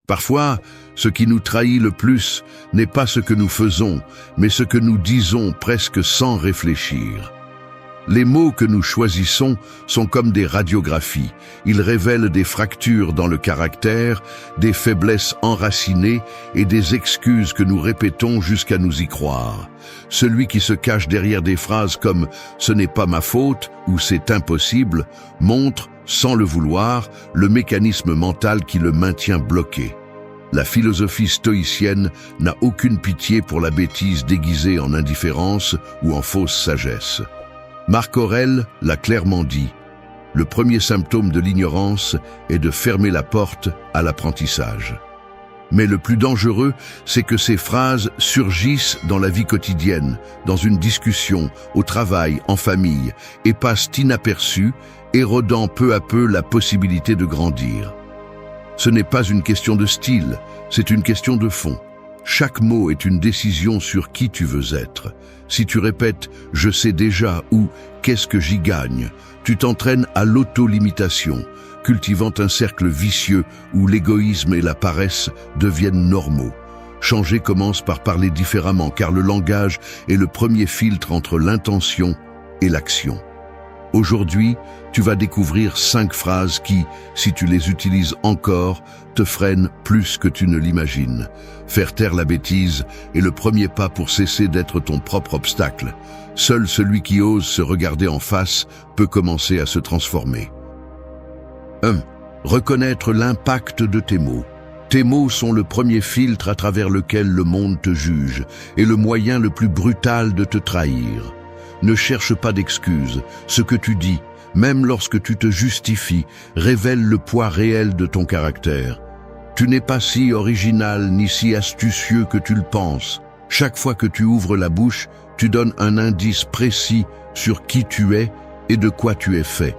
Parfois, ce qui nous trahit le plus n'est pas ce que nous faisons, mais ce que nous disons presque sans réfléchir. Les mots que nous choisissons sont comme des radiographies. Ils révèlent des fractures dans le caractère, des faiblesses enracinées et des excuses que nous répétons jusqu'à nous y croire. Celui qui se cache derrière des phrases comme « ce n'est pas ma faute » ou « c'est impossible » montre, sans le vouloir, le mécanisme mental qui le maintient bloqué. La philosophie stoïcienne n'a aucune pitié pour la bêtise déguisée en indifférence ou en fausse sagesse. Marc Aurèle l'a clairement dit, le premier symptôme de l'ignorance est de fermer la porte à l'apprentissage. Mais le plus dangereux, c'est que ces phrases surgissent dans la vie quotidienne, dans une discussion, au travail, en famille, et passent inaperçues, érodant peu à peu la possibilité de grandir. Ce n'est pas une question de style, c'est une question de fond. Chaque mot est une décision sur qui tu veux être. Si tu répètes « je sais déjà » ou « qu'est-ce que j'y gagne », tu t'entraînes à l'auto-limitation, cultivant un cercle vicieux où l'égoïsme et la paresse deviennent normaux. Changer commence par parler différemment, car le langage est le premier filtre entre l'intention et l'action. Aujourd'hui, tu vas découvrir 5 phrases qui, si tu les utilises encore, te freinent plus que tu ne l'imagines. Faire taire la bêtise est le premier pas pour cesser d'être ton propre obstacle. Seul celui qui ose se regarder en face peut commencer à se transformer. 1. Reconnaître l'impact de tes mots. Tes mots sont le premier filtre à travers lequel le monde te juge et le moyen le plus brutal de te trahir. Ne cherche pas d'excuses. Ce que tu dis, même lorsque tu te justifies, révèle le poids réel de ton caractère. Tu n'es pas si original ni si astucieux que tu le penses. Chaque fois que tu ouvres la bouche, tu donnes un indice précis sur qui tu es et de quoi tu es fait.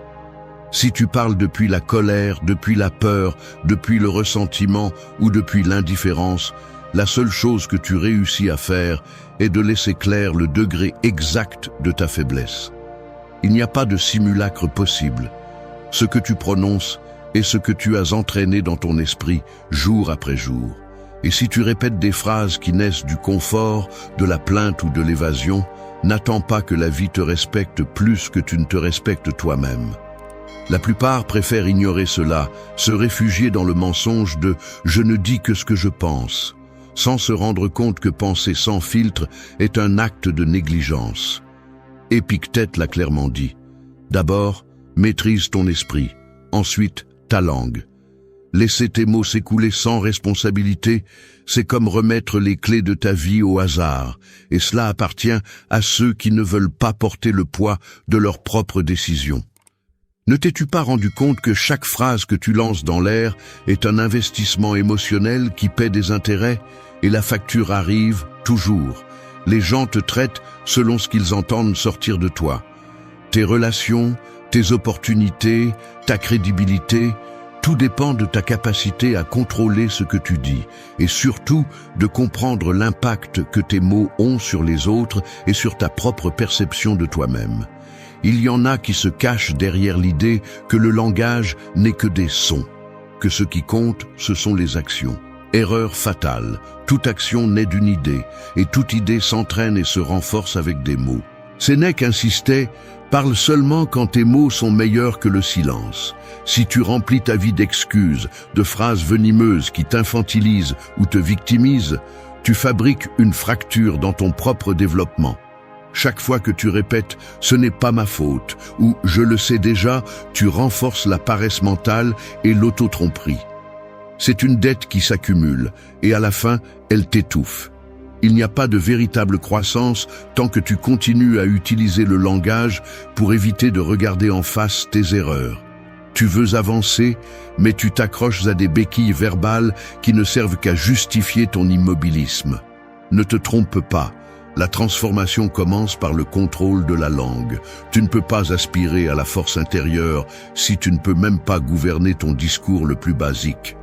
Si tu parles depuis la colère, depuis la peur, depuis le ressentiment ou depuis l'indifférence, la seule chose que tu réussis à faire est de laisser clair le degré exact de ta faiblesse. Il n'y a pas de simulacre possible. Ce que tu prononces est ce que tu as entraîné dans ton esprit jour après jour. Et si tu répètes des phrases qui naissent du confort, de la plainte ou de l'évasion, n'attends pas que la vie te respecte plus que tu ne te respectes toi-même. La plupart préfèrent ignorer cela, se réfugier dans le mensonge de « je ne dis que ce que je pense », sans se rendre compte que penser sans filtre est un acte de négligence. Épictète l'a clairement dit. D'abord, maîtrise ton esprit, ensuite ta langue. Laisser tes mots s'écouler sans responsabilité, c'est comme remettre les clés de ta vie au hasard, et cela appartient à ceux qui ne veulent pas porter le poids de leurs propres décisions. Ne t'es-tu pas rendu compte que chaque phrase que tu lances dans l'air est un investissement émotionnel qui paie des intérêts, et la facture arrive toujours. Les gens te traitent selon ce qu'ils entendent sortir de toi. Tes relations, tes opportunités, ta crédibilité, tout dépend de ta capacité à contrôler ce que tu dis et surtout de comprendre l'impact que tes mots ont sur les autres et sur ta propre perception de toi-même. Il y en a qui se cachent derrière l'idée que le langage n'est que des sons, que ce qui compte, ce sont les actions. Erreur fatale, toute action naît d'une idée, et toute idée s'entraîne et se renforce avec des mots. Sénèque insistait « Parle seulement quand tes mots sont meilleurs que le silence. Si tu remplis ta vie d'excuses, de phrases venimeuses qui t'infantilisent ou te victimisent, tu fabriques une fracture dans ton propre développement. Chaque fois que tu répètes « ce n'est pas ma faute » ou « je le sais déjà », tu renforces la paresse mentale et l'auto-tromperie. C'est une dette qui s'accumule et à la fin, elle t'étouffe. Il n'y a pas de véritable croissance tant que tu continues à utiliser le langage pour éviter de regarder en face tes erreurs. Tu veux avancer, mais tu t'accroches à des béquilles verbales qui ne servent qu'à justifier ton immobilisme. Ne te trompe pas. La transformation commence par le contrôle de la langue. Tu ne peux pas aspirer à la force intérieure si tu ne peux même pas gouverner ton discours le plus basique.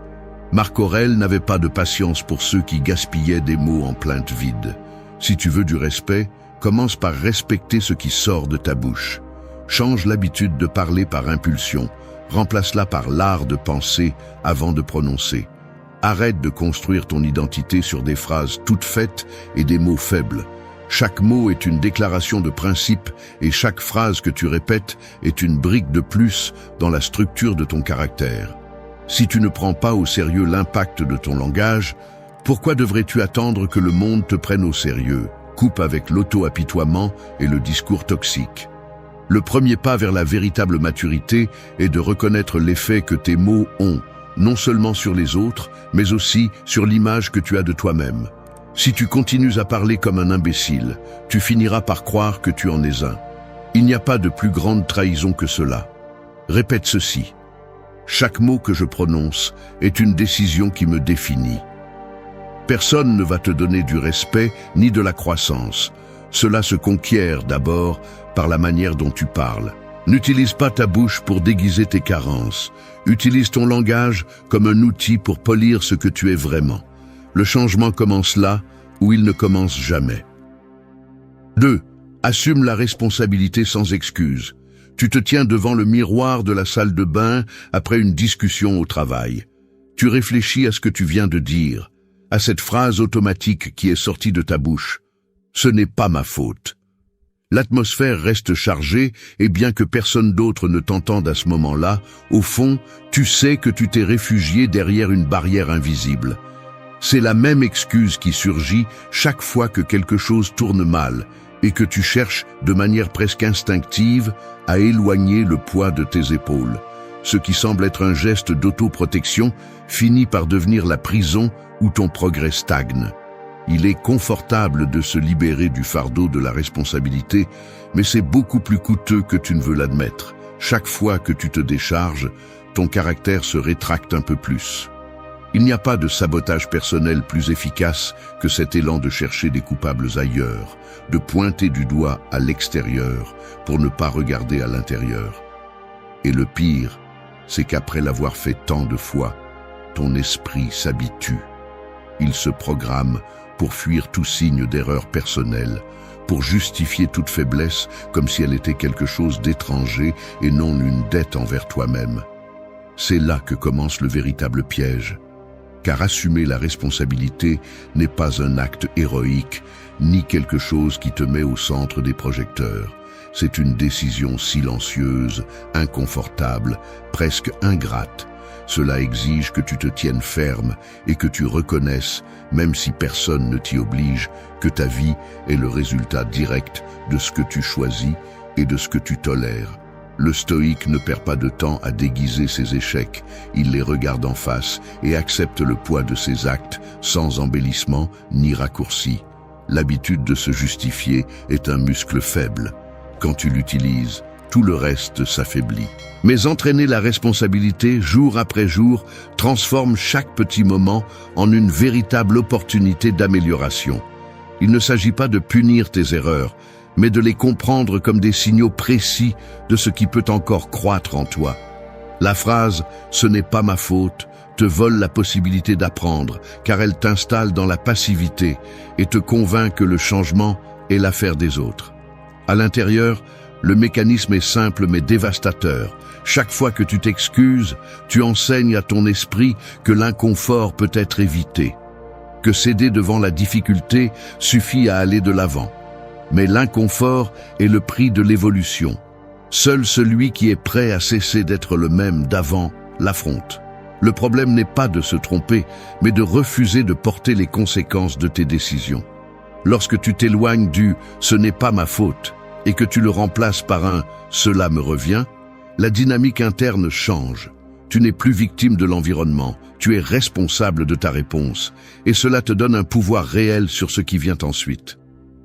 Marc Aurèle n'avait pas de patience pour ceux qui gaspillaient des mots en plainte vide. Si tu veux du respect, commence par respecter ce qui sort de ta bouche. Change l'habitude de parler par impulsion. Remplace-la par l'art de penser avant de prononcer. Arrête de construire ton identité sur des phrases toutes faites et des mots faibles. Chaque mot est une déclaration de principe et chaque phrase que tu répètes est une brique de plus dans la structure de ton caractère. Si tu ne prends pas au sérieux l'impact de ton langage, pourquoi devrais-tu attendre que le monde te prenne au sérieux? Coupe avec l'auto-apitoiement et le discours toxique. Le premier pas vers la véritable maturité est de reconnaître l'effet que tes mots ont, non seulement sur les autres, mais aussi sur l'image que tu as de toi-même. Si tu continues à parler comme un imbécile, tu finiras par croire que tu en es un. Il n'y a pas de plus grande trahison que cela. Répète ceci. Chaque mot que je prononce est une décision qui me définit. Personne ne va te donner du respect ni de la croissance. Cela se conquiert d'abord par la manière dont tu parles. N'utilise pas ta bouche pour déguiser tes carences. Utilise ton langage comme un outil pour polir ce que tu es vraiment. Le changement commence là où il ne commence jamais. 2. Assume la responsabilité sans excuse. Tu te tiens devant le miroir de la salle de bain après une discussion au travail. Tu réfléchis à ce que tu viens de dire, à cette phrase automatique qui est sortie de ta bouche. Ce n'est pas ma faute. L'atmosphère reste chargée et bien que personne d'autre ne t'entende à ce moment-là, au fond, tu sais que tu t'es réfugié derrière une barrière invisible. C'est la même excuse qui surgit chaque fois que quelque chose tourne mal et que tu cherches de manière presque instinctive à éloigner le poids de tes épaules. Ce qui semble être un geste d'autoprotection finit par devenir la prison où ton progrès stagne. Il est confortable de se libérer du fardeau de la responsabilité, mais c'est beaucoup plus coûteux que tu ne veux l'admettre. Chaque fois que tu te décharges, ton caractère se rétracte un peu plus. Il n'y a pas de sabotage personnel plus efficace que cet élan de chercher des coupables ailleurs, de pointer du doigt à l'extérieur pour ne pas regarder à l'intérieur. Et le pire, c'est qu'après l'avoir fait tant de fois, ton esprit s'habitue. Il se programme pour fuir tout signe d'erreur personnelle, pour justifier toute faiblesse comme si elle était quelque chose d'étranger et non une dette envers toi-même. C'est là que commence le véritable piège. Car assumer la responsabilité n'est pas un acte héroïque, ni quelque chose qui te met au centre des projecteurs. C'est une décision silencieuse, inconfortable, presque ingrate. Cela exige que tu te tiennes ferme et que tu reconnaisses, même si personne ne t'y oblige, que ta vie est le résultat direct de ce que tu choisis et de ce que tu tolères. Le stoïque ne perd pas de temps à déguiser ses échecs, il les regarde en face et accepte le poids de ses actes sans embellissement ni raccourci. L'habitude de se justifier est un muscle faible. Quand tu l'utilises, tout le reste s'affaiblit. Mais entraîner la responsabilité jour après jour transforme chaque petit moment en une véritable opportunité d'amélioration. Il ne s'agit pas de punir tes erreurs, mais de les comprendre comme des signaux précis de ce qui peut encore croître en toi. La phrase « ce n'est pas ma faute » te vole la possibilité d'apprendre, car elle t'installe dans la passivité et te convainc que le changement est l'affaire des autres. À l'intérieur, le mécanisme est simple mais dévastateur. Chaque fois que tu t'excuses, tu enseignes à ton esprit que l'inconfort peut être évité, que céder devant la difficulté suffit à aller de l'avant. Mais l'inconfort est le prix de l'évolution. Seul celui qui est prêt à cesser d'être le même d'avant l'affronte. Le problème n'est pas de se tromper, mais de refuser de porter les conséquences de tes décisions. Lorsque tu t'éloignes du « ce n'est pas ma faute » et que tu le remplaces par un « cela me revient », la dynamique interne change. Tu n'es plus victime de l'environnement, tu es responsable de ta réponse, et cela te donne un pouvoir réel sur ce qui vient ensuite.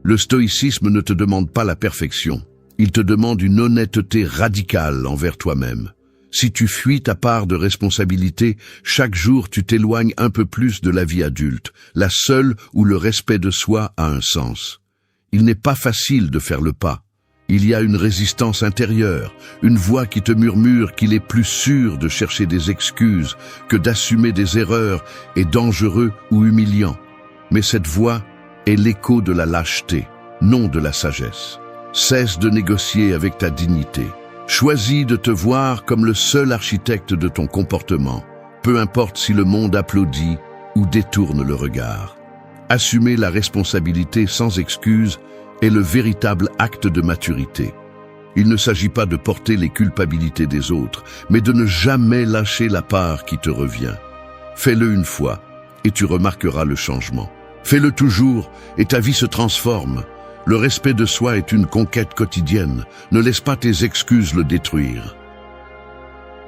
Le stoïcisme ne te demande pas la perfection, il te demande une honnêteté radicale envers toi-même. Si tu fuis ta part de responsabilité, chaque jour tu t'éloignes un peu plus de la vie adulte, la seule où le respect de soi a un sens. Il n'est pas facile de faire le pas. Il y a une résistance intérieure, une voix qui te murmure qu'il est plus sûr de chercher des excuses que d'assumer des erreurs et dangereux ou humiliants. Mais cette voix est l'écho de la lâcheté, non de la sagesse. Cesse de négocier avec ta dignité. Choisis de te voir comme le seul architecte de ton comportement. peu importe si le monde applaudit ou détourne le regard. Assumer la responsabilité sans excuse est le véritable acte de maturité. Il ne s'agit pas de porter les culpabilités des autres, mais de ne jamais lâcher la part qui te revient. Fais-le une fois, et tu remarqueras le changement. Fais-le toujours, et ta vie se transforme. Le respect de soi est une conquête quotidienne. Ne laisse pas tes excuses le détruire.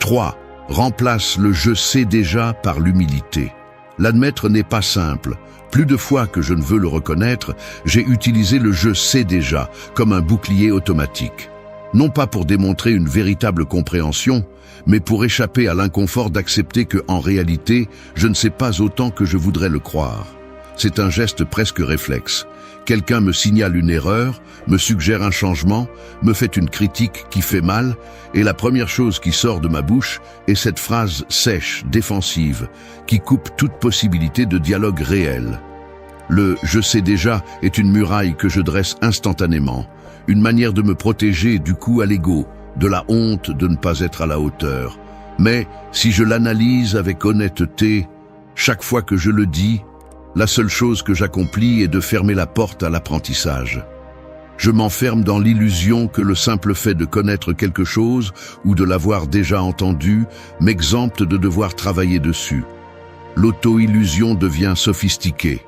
3. Remplace le « je sais déjà » par l'humilité. L'admettre n'est pas simple. Plus de fois que je ne veux le reconnaître, j'ai utilisé le « je sais déjà » comme un bouclier automatique. Non pas pour démontrer une véritable compréhension, mais pour échapper à l'inconfort d'accepter que, en réalité, je ne sais pas autant que je voudrais le croire. C'est un geste presque réflexe. Quelqu'un me signale une erreur, me suggère un changement, me fait une critique qui fait mal, et la première chose qui sort de ma bouche est cette phrase sèche, défensive, qui coupe toute possibilité de dialogue réel. Le « je sais déjà » est une muraille que je dresse instantanément, une manière de me protéger du coup à l'ego, de la honte de ne pas être à la hauteur. Mais si je l'analyse avec honnêteté, chaque fois que je le dis, la seule chose que j'accomplis est de fermer la porte à l'apprentissage. Je m'enferme dans l'illusion que le simple fait de connaître quelque chose ou de l'avoir déjà entendu m'exempte de devoir travailler dessus. L'auto-illusion devient sophistiquée.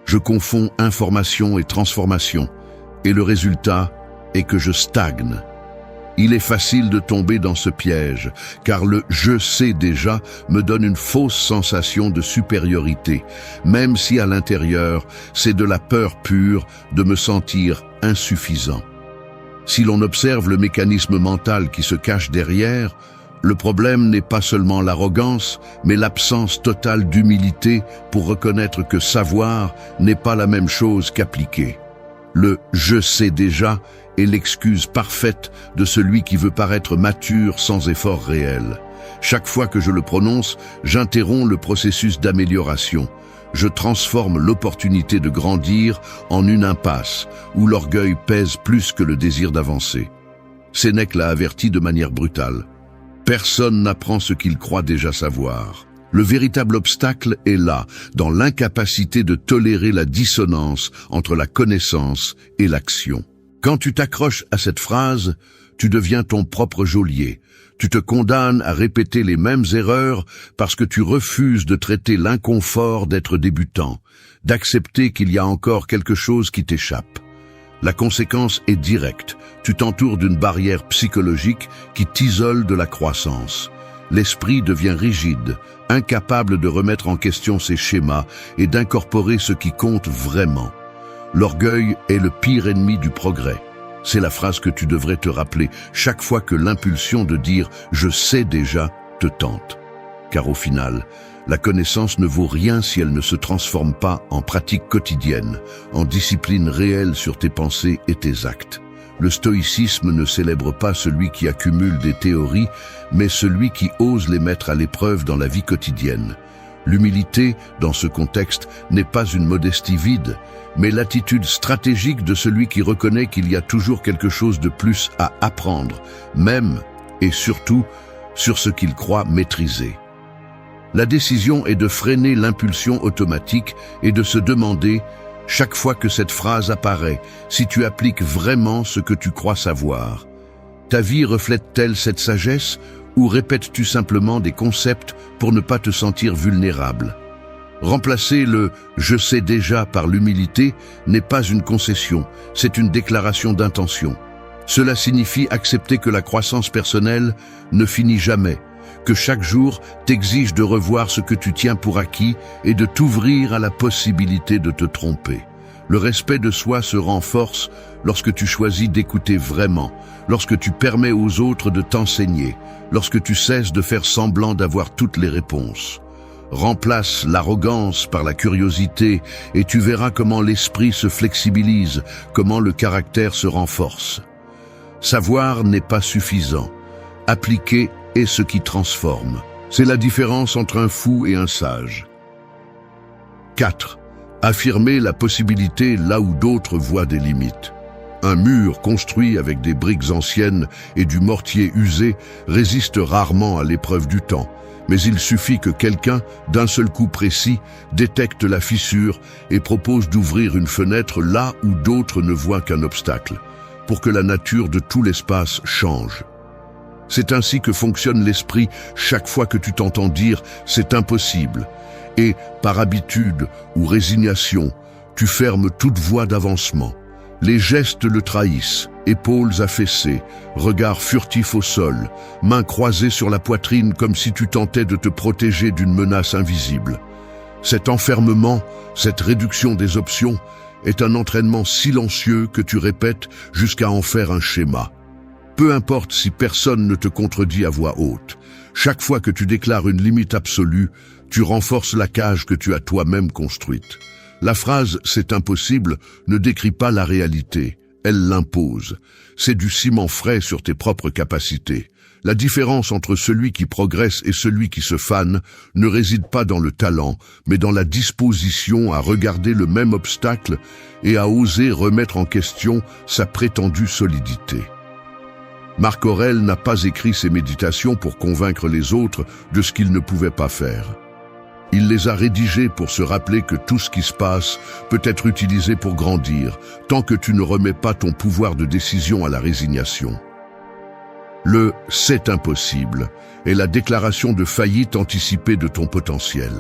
Je confonds information et transformation, et le résultat est que je stagne. Il est facile de tomber dans ce piège, car le « je sais déjà » me donne une fausse sensation de supériorité, même si à l'intérieur, c'est de la peur pure de me sentir insuffisant. Si l'on observe le mécanisme mental qui se cache derrière, le problème n'est pas seulement l'arrogance, mais l'absence totale d'humilité pour reconnaître que savoir n'est pas la même chose qu'appliquer. Le « je sais déjà » est l'excuse parfaite de celui qui veut paraître mature sans effort réel. Chaque fois que je le prononce, j'interromps le processus d'amélioration. Je transforme l'opportunité de grandir en une impasse, où l'orgueil pèse plus que le désir d'avancer. Sénèque l'a averti de manière brutale. Personne n'apprend ce qu'il croit déjà savoir. Le véritable obstacle est là, dans l'incapacité de tolérer la dissonance entre la connaissance et l'action. Quand tu t'accroches à cette phrase, tu deviens ton propre geôlier. Tu te condamnes à répéter les mêmes erreurs parce que tu refuses de traiter l'inconfort d'être débutant, d'accepter qu'il y a encore quelque chose qui t'échappe. La conséquence est directe. Tu t'entoures d'une barrière psychologique qui t'isole de la croissance. L'esprit devient rigide, incapable de remettre en question ses schémas et d'incorporer ce qui compte vraiment. L'orgueil est le pire ennemi du progrès. C'est la phrase que tu devrais te rappeler chaque fois que l'impulsion de dire « je sais déjà » te tente. Car au final, la connaissance ne vaut rien si elle ne se transforme pas en pratique quotidienne, en discipline réelle sur tes pensées et tes actes. Le stoïcisme ne célèbre pas celui qui accumule des théories, mais celui qui ose les mettre à l'épreuve dans la vie quotidienne. L'humilité, dans ce contexte, n'est pas une modestie vide, mais l'attitude stratégique de celui qui reconnaît qu'il y a toujours quelque chose de plus à apprendre, même et surtout sur ce qu'il croit maîtriser. La décision est de freiner l'impulsion automatique et de se demander, chaque fois que cette phrase apparaît, si tu appliques vraiment ce que tu crois savoir. Ta vie reflète-t-elle cette sagesse ou répètes-tu simplement des concepts pour ne pas te sentir vulnérable? Remplacer le « je sais déjà » par l'humilité n'est pas une concession, c'est une déclaration d'intention. Cela signifie accepter que la croissance personnelle ne finit jamais, que chaque jour t'exige de revoir ce que tu tiens pour acquis et de t'ouvrir à la possibilité de te tromper. Le respect de soi se renforce lorsque tu choisis d'écouter vraiment, lorsque tu permets aux autres de t'enseigner, lorsque tu cesses de faire semblant d'avoir toutes les réponses. Remplace l'arrogance par la curiosité et tu verras comment l'esprit se flexibilise, comment le caractère se renforce. Savoir n'est pas suffisant. Appliquer est ce qui transforme. C'est la différence entre un fou et un sage. 4. Affirmer la possibilité là où d'autres voient des limites. Un mur construit avec des briques anciennes et du mortier usé résiste rarement à l'épreuve du temps. Mais il suffit que quelqu'un, d'un seul coup précis, détecte la fissure et propose d'ouvrir une fenêtre là où d'autres ne voient qu'un obstacle, pour que la nature de tout l'espace change. C'est ainsi que fonctionne l'esprit chaque fois que tu t'entends dire « c'est impossible » et, par habitude ou résignation, tu fermes toute voie d'avancement. Les gestes le trahissent, épaules affaissées, regard furtif au sol, mains croisées sur la poitrine comme si tu tentais de te protéger d'une menace invisible. Cet enfermement, cette réduction des options, est un entraînement silencieux que tu répètes jusqu'à en faire un schéma. Peu importe si personne ne te contredit à voix haute, chaque fois que tu déclares une limite absolue, tu renforces la cage que tu as toi-même construite. La phrase « c'est impossible » ne décrit pas la réalité, elle l'impose. C'est du ciment frais sur tes propres capacités. La différence entre celui qui progresse et celui qui se fane ne réside pas dans le talent, mais dans la disposition à regarder le même obstacle et à oser remettre en question sa prétendue solidité. Marc Aurèle n'a pas écrit ses méditations pour convaincre les autres de ce qu'ils ne pouvaient pas faire. Il les a rédigés pour se rappeler que tout ce qui se passe peut être utilisé pour grandir, tant que tu ne remets pas ton pouvoir de décision à la résignation. Le « c'est impossible » est la déclaration de faillite anticipée de ton potentiel.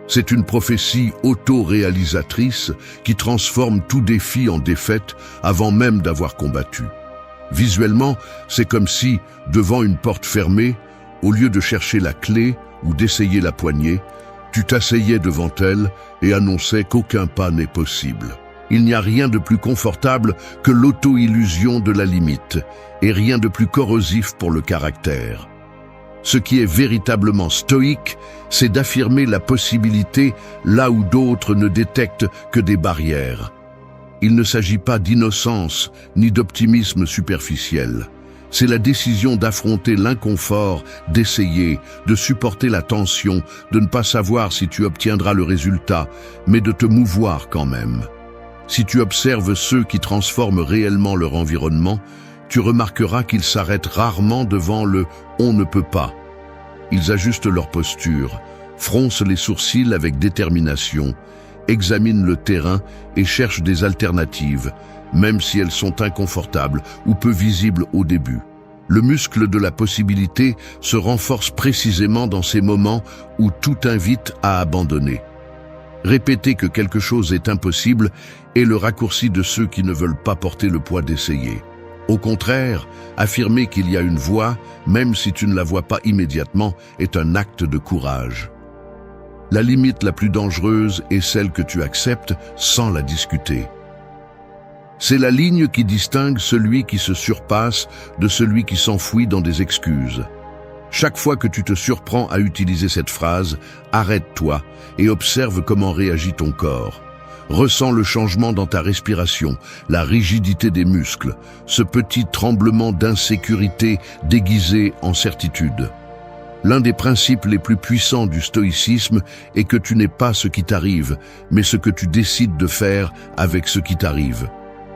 C'est une prophétie auto-réalisatrice qui transforme tout défi en défaite avant même d'avoir combattu. Visuellement, c'est comme si, devant une porte fermée, au lieu de chercher la clé ou d'essayer la poignée, tu t'asseyais devant elle et annonçais qu'aucun pas n'est possible. Il n'y a rien de plus confortable que l'auto-illusion de la limite, et rien de plus corrosif pour le caractère. Ce qui est véritablement stoïque, c'est d'affirmer la possibilité là où d'autres ne détectent que des barrières. Il ne s'agit pas d'innocence ni d'optimisme superficiel. C'est la décision d'affronter l'inconfort, d'essayer, de supporter la tension, de ne pas savoir si tu obtiendras le résultat, mais de te mouvoir quand même. Si tu observes ceux qui transforment réellement leur environnement, tu remarqueras qu'ils s'arrêtent rarement devant le « on ne peut pas ». Ils ajustent leur posture, froncent les sourcils avec détermination, examinent le terrain et cherchent des alternatives, même si elles sont inconfortables ou peu visibles au début. Le muscle de la possibilité se renforce précisément dans ces moments où tout invite à abandonner. Répéter que quelque chose est impossible est le raccourci de ceux qui ne veulent pas porter le poids d'essayer. Au contraire, affirmer qu'il y a une voie, même si tu ne la vois pas immédiatement, est un acte de courage. La limite la plus dangereuse est celle que tu acceptes sans la discuter. C'est la ligne qui distingue celui qui se surpasse de celui qui s'enfouit dans des excuses. Chaque fois que tu te surprends à utiliser cette phrase, arrête-toi et observe comment réagit ton corps. Ressens le changement dans ta respiration, la rigidité des muscles, ce petit tremblement d'insécurité déguisé en certitude. L'un des principes les plus puissants du stoïcisme est que tu n'es pas ce qui t'arrive, mais ce que tu décides de faire avec ce qui t'arrive.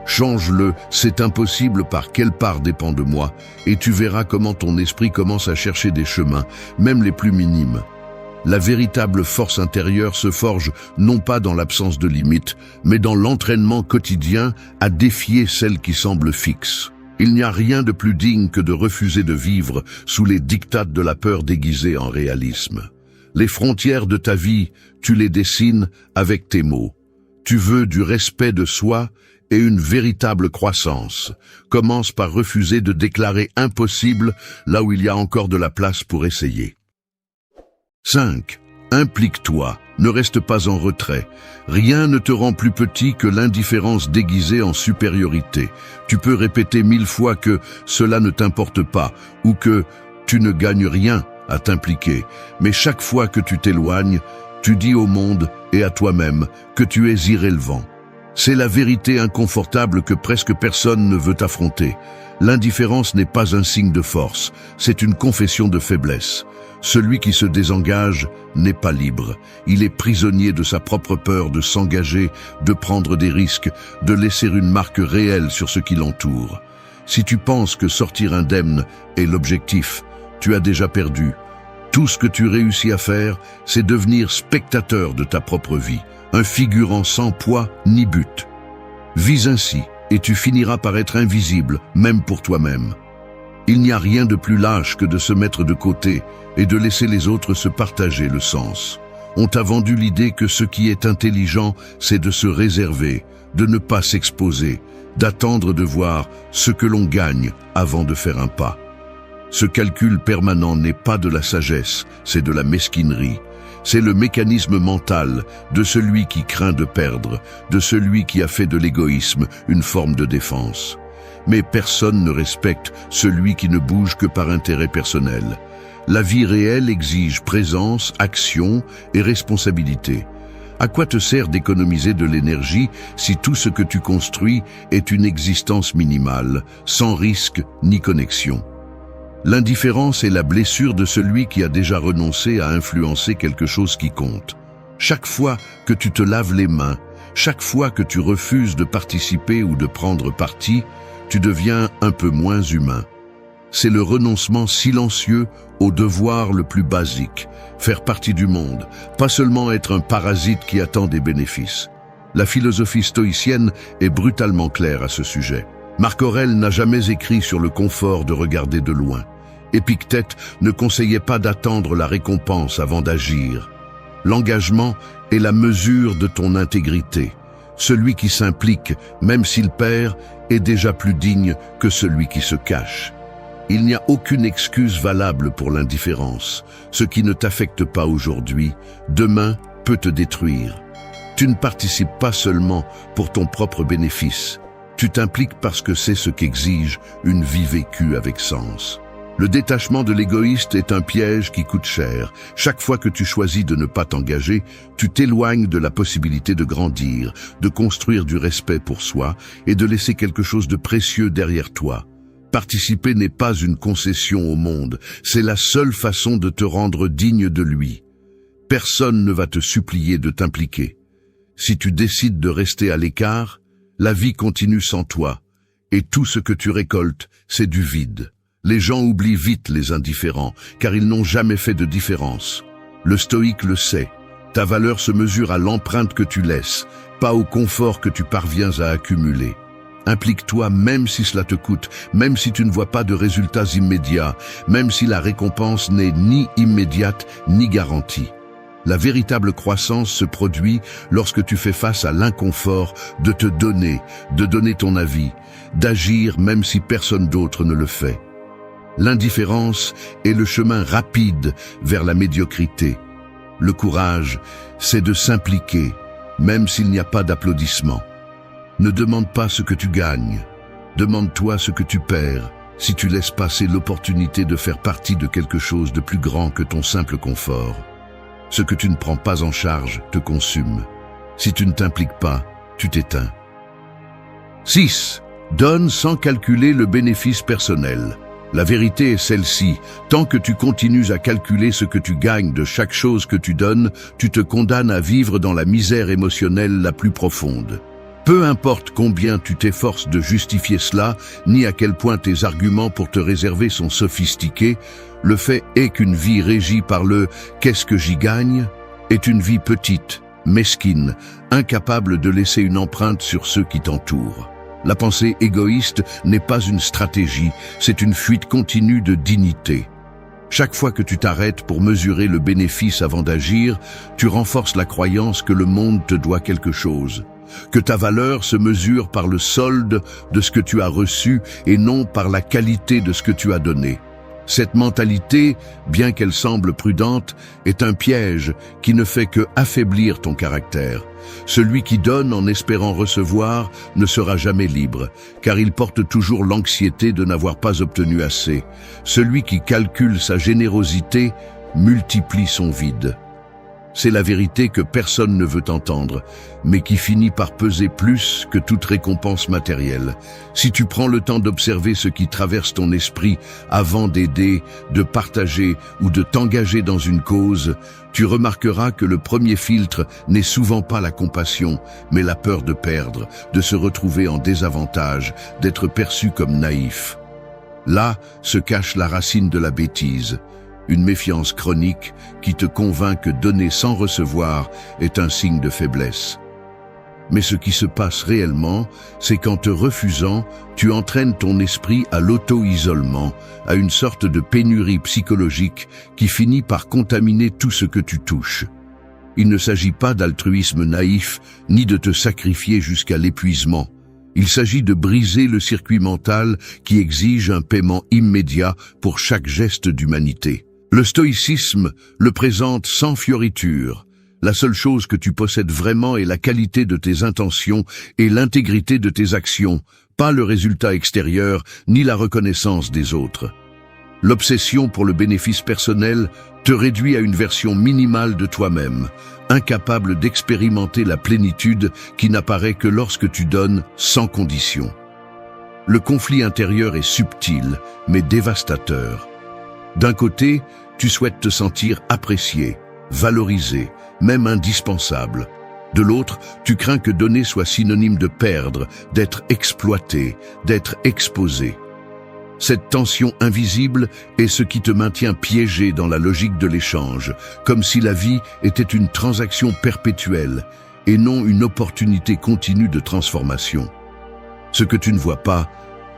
Change-le, c'est impossible par quelle part dépend de moi, et tu verras comment ton esprit commence à chercher des chemins, même les plus minimes. La véritable force intérieure se forge non pas dans l'absence de limites, mais dans l'entraînement quotidien à défier celles qui semblent fixes. Il n'y a rien de plus digne que de refuser de vivre sous les diktats de la peur déguisée en réalisme. Les frontières de ta vie, tu les dessines avec tes mots. Tu veux du respect de soi et une véritable croissance. Commence par refuser de déclarer impossible là où il y a encore de la place pour essayer. 5. Implique-toi, ne reste pas en retrait. Rien ne te rend plus petit que l'indifférence déguisée en supériorité. Tu peux répéter 1000 fois que cela ne t'importe pas ou que tu ne gagnes rien à t'impliquer. Mais chaque fois que tu t'éloignes, tu dis au monde et à toi-même que tu es irrélevant. C'est la vérité inconfortable que presque personne ne veut affronter. L'indifférence n'est pas un signe de force, c'est une confession de faiblesse. Celui qui se désengage n'est pas libre. Il est prisonnier de sa propre peur de s'engager, de prendre des risques, de laisser une marque réelle sur ce qui l'entoure. Si tu penses que sortir indemne est l'objectif, tu as déjà perdu. Tout ce que tu réussis à faire, c'est devenir spectateur de ta propre vie, un figurant sans poids ni but. Vis ainsi, et tu finiras par être invisible, même pour toi-même. Il n'y a rien de plus lâche que de se mettre de côté et de laisser les autres se partager le sens. On t'a vendu l'idée que ce qui est intelligent, c'est de se réserver, de ne pas s'exposer, d'attendre de voir ce que l'on gagne avant de faire un pas. Ce calcul permanent n'est pas de la sagesse, c'est de la mesquinerie. C'est le mécanisme mental de celui qui craint de perdre, de celui qui a fait de l'égoïsme une forme de défense. Mais personne ne respecte celui qui ne bouge que par intérêt personnel. La vie réelle exige présence, action et responsabilité. À quoi te sert d'économiser de l'énergie si tout ce que tu construis est une existence minimale, sans risque ni connexion? L'indifférence est la blessure de celui qui a déjà renoncé à influencer quelque chose qui compte. Chaque fois que tu te laves les mains, chaque fois que tu refuses de participer ou de prendre parti, tu deviens un peu moins humain. C'est le renoncement silencieux au devoir le plus basique, faire partie du monde, pas seulement être un parasite qui attend des bénéfices. La philosophie stoïcienne est brutalement claire à ce sujet. Marc Aurèle n'a jamais écrit sur le confort de regarder de loin. Épictète ne conseillait pas d'attendre la récompense avant d'agir. L'engagement est la mesure de ton intégrité. Celui qui s'implique, même s'il perd, est déjà plus digne que celui qui se cache. Il n'y a aucune excuse valable pour l'indifférence. Ce qui ne t'affecte pas aujourd'hui, demain peut te détruire. Tu ne participes pas seulement pour ton propre bénéfice. Tu t'impliques parce que c'est ce qu'exige une vie vécue avec sens. Le détachement de l'égoïste est un piège qui coûte cher. Chaque fois que tu choisis de ne pas t'engager, tu t'éloignes de la possibilité de grandir, de construire du respect pour soi et de laisser quelque chose de précieux derrière toi. Participer n'est pas une concession au monde, c'est la seule façon de te rendre digne de lui. Personne ne va te supplier de t'impliquer. Si tu décides de rester à l'écart, la vie continue sans toi, et tout ce que tu récoltes, c'est du vide. Les gens oublient vite les indifférents, car ils n'ont jamais fait de différence. Le stoïque le sait. Ta valeur se mesure à l'empreinte que tu laisses, pas au confort que tu parviens à accumuler. Implique-toi même si cela te coûte, même si tu ne vois pas de résultats immédiats, même si la récompense n'est ni immédiate ni garantie. La véritable croissance se produit lorsque tu fais face à l'inconfort de te donner, de donner ton avis, d'agir même si personne d'autre ne le fait. L'indifférence est le chemin rapide vers la médiocrité. Le courage, c'est de s'impliquer, même s'il n'y a pas d'applaudissements. Ne demande pas ce que tu gagnes, demande-toi ce que tu perds si tu laisses passer l'opportunité de faire partie de quelque chose de plus grand que ton simple confort. Ce que tu ne prends pas en charge te consume. Si tu ne t'impliques pas, tu t'éteins. 6. Donne sans calculer le bénéfice personnel. La vérité est celle-ci, tant que tu continues à calculer ce que tu gagnes de chaque chose que tu donnes, tu te condamnes à vivre dans la misère émotionnelle la plus profonde. Peu importe combien tu t'efforces de justifier cela, ni à quel point tes arguments pour te réserver sont sophistiqués, le fait est qu'une vie régie par le « qu'est-ce que j'y gagne ?» est une vie petite, mesquine, incapable de laisser une empreinte sur ceux qui t'entourent. La pensée égoïste n'est pas une stratégie, c'est une fuite continue de dignité. Chaque fois que tu t'arrêtes pour mesurer le bénéfice avant d'agir, tu renforces la croyance que le monde te doit quelque chose, que ta valeur se mesure par le solde de ce que tu as reçu et non par la qualité de ce que tu as donné. Cette mentalité, bien qu'elle semble prudente, est un piège qui ne fait que affaiblir ton caractère. Celui qui donne en espérant recevoir ne sera jamais libre, car il porte toujours l'anxiété de n'avoir pas obtenu assez. Celui qui calcule sa générosité multiplie son vide. C'est la vérité que personne ne veut entendre, mais qui finit par peser plus que toute récompense matérielle. Si tu prends le temps d'observer ce qui traverse ton esprit avant d'aider, de partager ou de t'engager dans une cause, tu remarqueras que le premier filtre n'est souvent pas la compassion, mais la peur de perdre, de se retrouver en désavantage, d'être perçu comme naïf. Là se cache la racine de la bêtise. une méfiance chronique qui te convainc que donner sans recevoir est un signe de faiblesse. Mais ce qui se passe réellement, c'est qu'en te refusant, tu entraînes ton esprit à l'auto-isolement, à une sorte de pénurie psychologique qui finit par contaminer tout ce que tu touches. Il ne s'agit pas d'altruisme naïf, ni de te sacrifier jusqu'à l'épuisement. Il s'agit de briser le circuit mental qui exige un paiement immédiat pour chaque geste d'humanité. Le stoïcisme le présente sans fioriture. La seule chose que tu possèdes vraiment est la qualité de tes intentions et l'intégrité de tes actions, pas le résultat extérieur ni la reconnaissance des autres. L'obsession pour le bénéfice personnel te réduit à une version minimale de toi-même, incapable d'expérimenter la plénitude qui n'apparaît que lorsque tu donnes sans condition. Le conflit intérieur est subtil, mais dévastateur. D'un côté, tu souhaites te sentir apprécié, valorisé, même indispensable. De l'autre, tu crains que donner soit synonyme de perdre, d'être exploité, d'être exposé. Cette tension invisible est ce qui te maintient piégé dans la logique de l'échange, comme si la vie était une transaction perpétuelle et non une opportunité continue de transformation. Ce que tu ne vois pas,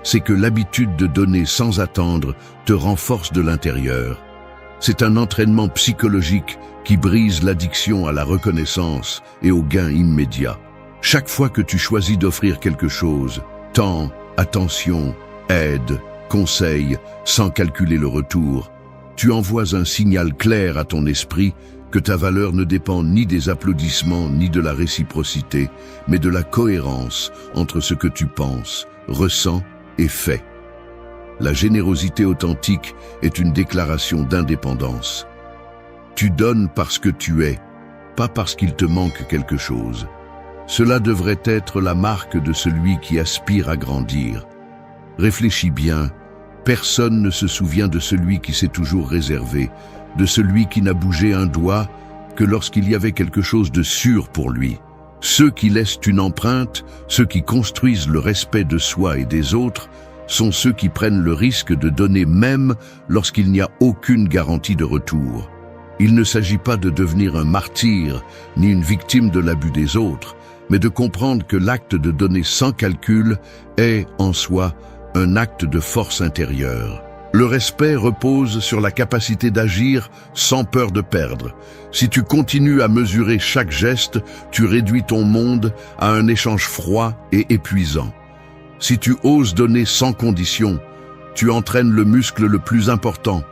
c'est que l'habitude de donner sans attendre te renforce de l'intérieur. C'est un entraînement psychologique qui brise l'addiction à la reconnaissance et au gain immédiat. Chaque fois que tu choisis d'offrir quelque chose, temps, attention, aide, conseil, sans calculer le retour, tu envoies un signal clair à ton esprit que ta valeur ne dépend ni des applaudissements ni de la réciprocité, mais de la cohérence entre ce que tu penses, ressens et fais. La générosité authentique est une déclaration d'indépendance. Tu donnes parce que tu es, pas parce qu'il te manque quelque chose. Cela devrait être la marque de celui qui aspire à grandir. Réfléchis bien, personne ne se souvient de celui qui s'est toujours réservé, de celui qui n'a bougé un doigt que lorsqu'il y avait quelque chose de sûr pour lui. Ceux qui laissent une empreinte, ceux qui construisent le respect de soi et des autres, sont ceux qui prennent le risque de donner même lorsqu'il n'y a aucune garantie de retour. Il ne s'agit pas de devenir un martyr, ni une victime de l'abus des autres, mais de comprendre que l'acte de donner sans calcul est, en soi, un acte de force intérieure. Le respect repose sur la capacité d'agir sans peur de perdre. Si tu continues à mesurer chaque geste, tu réduis ton monde à un échange froid et épuisant. Si tu oses donner sans condition, tu entraînes le muscle le plus important,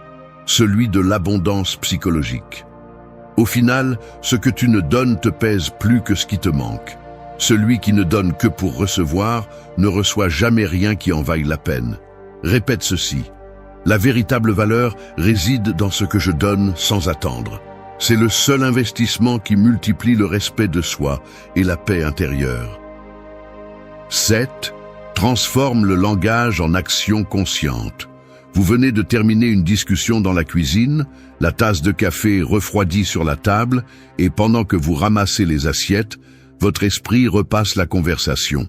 celui de l'abondance psychologique. Au final, ce que tu ne donnes te pèse plus que ce qui te manque. Celui qui ne donne que pour recevoir ne reçoit jamais rien qui en vaille la peine. Répète ceci. La véritable valeur réside dans ce que je donne sans attendre. C'est le seul investissement qui multiplie le respect de soi et la paix intérieure. 7. Transforme le langage en action consciente. Vous venez de terminer une discussion dans la cuisine, la tasse de café refroidit sur la table, et pendant que vous ramassez les assiettes, votre esprit repasse la conversation.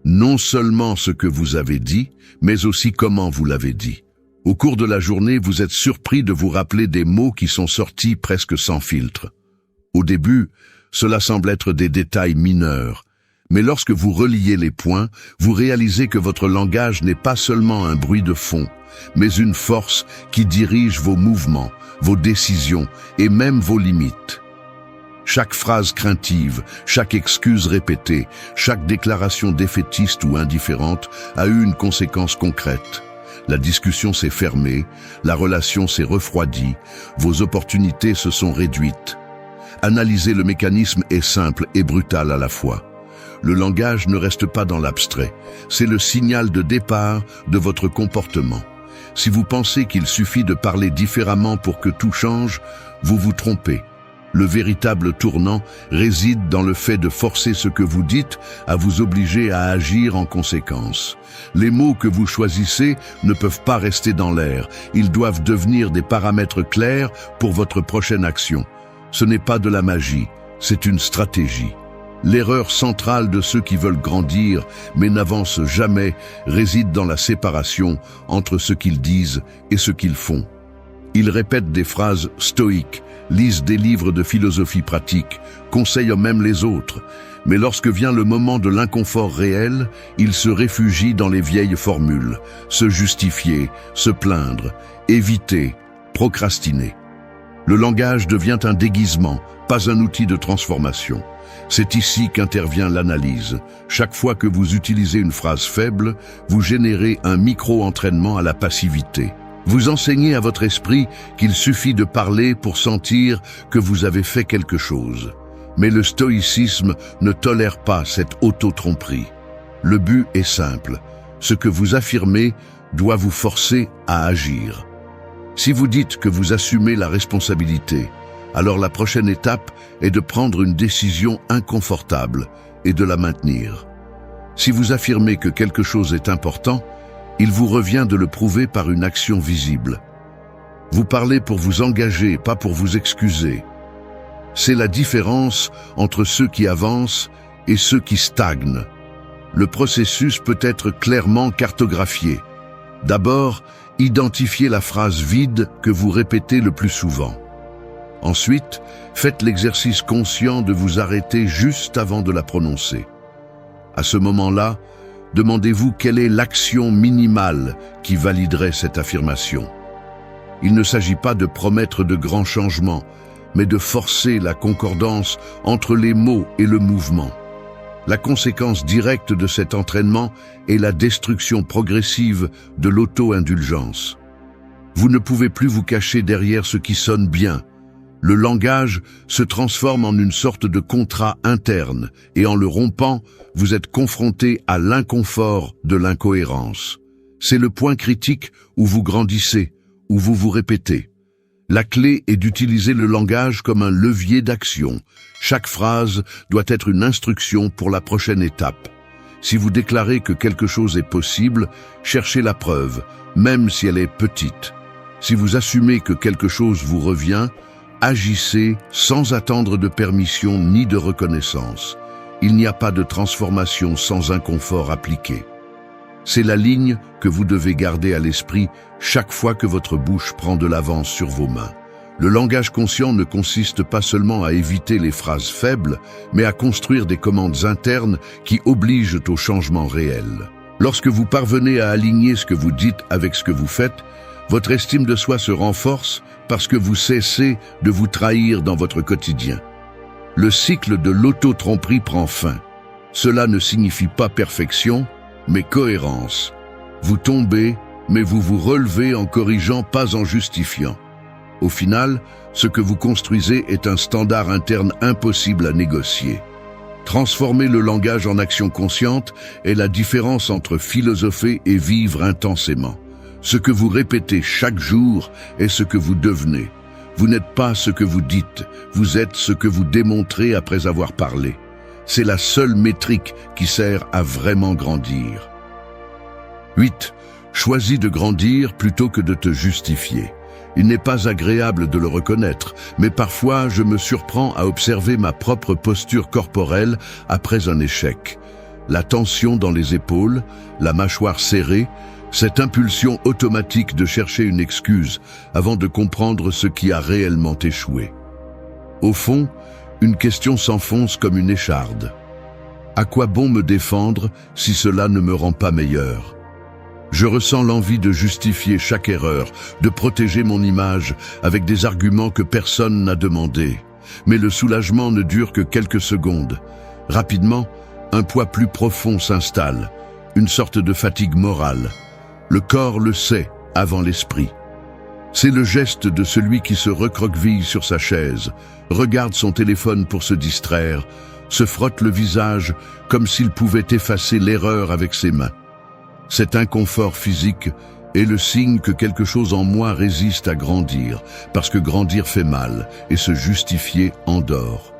Non seulement ce que vous avez dit, mais aussi comment vous l'avez dit. Au cours de la journée, vous êtes surpris de vous rappeler des mots qui sont sortis presque sans filtre. Au début, cela semble être des détails mineurs, mais lorsque vous reliez les points, vous réalisez que votre langage n'est pas seulement un bruit de fond, mais une force qui dirige vos mouvements, vos décisions et même vos limites. Chaque phrase craintive, chaque excuse répétée, chaque déclaration défaitiste ou indifférente a eu une conséquence concrète. La discussion s'est fermée, la relation s'est refroidie, vos opportunités se sont réduites. Analyser le mécanisme est simple et brutal à la fois. Le langage ne reste pas dans l'abstrait, c'est le signal de départ de votre comportement. Si vous pensez qu'il suffit de parler différemment pour que tout change, vous vous trompez. Le véritable tournant réside dans le fait de forcer ce que vous dites à vous obliger à agir en conséquence. Les mots que vous choisissez ne peuvent pas rester dans l'air, ils doivent devenir des paramètres clairs pour votre prochaine action. Ce n'est pas de la magie, c'est une stratégie. L'erreur centrale de ceux qui veulent grandir mais n'avancent jamais réside dans la séparation entre ce qu'ils disent et ce qu'ils font. Ils répètent des phrases stoïques, lisent des livres de philosophie pratique, conseillent même les autres. Mais lorsque vient le moment de l'inconfort réel, ils se réfugient dans les vieilles formules, se justifier, se plaindre, éviter, procrastiner. Le langage devient un déguisement, pas un outil de transformation. C'est ici qu'intervient l'analyse. Chaque fois que vous utilisez une phrase faible, vous générez un micro-entraînement à la passivité. Vous enseignez à votre esprit qu'il suffit de parler pour sentir que vous avez fait quelque chose. Mais le stoïcisme ne tolère pas cette auto-tromperie. Le but est simple. Ce que vous affirmez doit vous forcer à agir. Si vous dites que vous assumez la responsabilité, alors la prochaine étape est de prendre une décision inconfortable et de la maintenir. Si vous affirmez que quelque chose est important, il vous revient de le prouver par une action visible. Vous parlez pour vous engager, pas pour vous excuser. C'est la différence entre ceux qui avancent et ceux qui stagnent. Le processus peut être clairement cartographié. D'abord, identifiez la phrase vide que vous répétez le plus souvent. Ensuite, faites l'exercice conscient de vous arrêter juste avant de la prononcer. À ce moment-là, demandez-vous quelle est l'action minimale qui validerait cette affirmation. Il ne s'agit pas de promettre de grands changements, mais de forcer la concordance entre les mots et le mouvement. La conséquence directe de cet entraînement est la destruction progressive de l'auto-indulgence. Vous ne pouvez plus vous cacher derrière ce qui sonne bien. Le langage se transforme en une sorte de contrat interne et en le rompant, vous êtes confronté à l'inconfort de l'incohérence. C'est le point critique où vous grandissez, où vous vous répétez. La clé est d'utiliser le langage comme un levier d'action. Chaque phrase doit être une instruction pour la prochaine étape. Si vous déclarez que quelque chose est possible, cherchez la preuve, même si elle est petite. Si vous assumez que quelque chose vous revient, agissez sans attendre de permission ni de reconnaissance. Il n'y a pas de transformation sans inconfort appliqué. C'est la ligne que vous devez garder à l'esprit chaque fois que votre bouche prend de l'avance sur vos mains. Le langage conscient ne consiste pas seulement à éviter les phrases faibles, mais à construire des commandes internes qui obligent au changement réel. Lorsque vous parvenez à aligner ce que vous dites avec ce que vous faites, votre estime de soi se renforce parce que vous cessez de vous trahir dans votre quotidien. Le cycle de l'auto-tromperie prend fin. Cela ne signifie pas perfection, mais cohérence. Vous tombez, mais vous vous relevez en corrigeant, pas en justifiant. Au final, ce que vous construisez est un standard interne impossible à négocier. Transformer le langage en action consciente est la différence entre philosopher et vivre intensément. Ce que vous répétez chaque jour est ce que vous devenez. Vous n'êtes pas ce que vous dites, vous êtes ce que vous démontrez après avoir parlé. C'est la seule métrique qui sert à vraiment grandir. 8. Choisis de grandir plutôt que de te justifier. Il n'est pas agréable de le reconnaître, mais parfois je me surprends à observer ma propre posture corporelle après un échec. La tension dans les épaules, la mâchoire serrée, cette impulsion automatique de chercher une excuse avant de comprendre ce qui a réellement échoué. Au fond, une question s'enfonce comme une écharde. À quoi bon me défendre si cela ne me rend pas meilleur ? Je ressens l'envie de justifier chaque erreur, de protéger mon image avec des arguments que personne n'a demandés. Mais le soulagement ne dure que quelques secondes. Rapidement, un poids plus profond s'installe, une sorte de fatigue morale. Le corps le sait avant l'esprit. C'est le geste de celui qui se recroqueville sur sa chaise, regarde son téléphone pour se distraire, se frotte le visage comme s'il pouvait effacer l'erreur avec ses mains. Cet inconfort physique est le signe que quelque chose en moi résiste à grandir, parce que grandir fait mal et se justifier endort.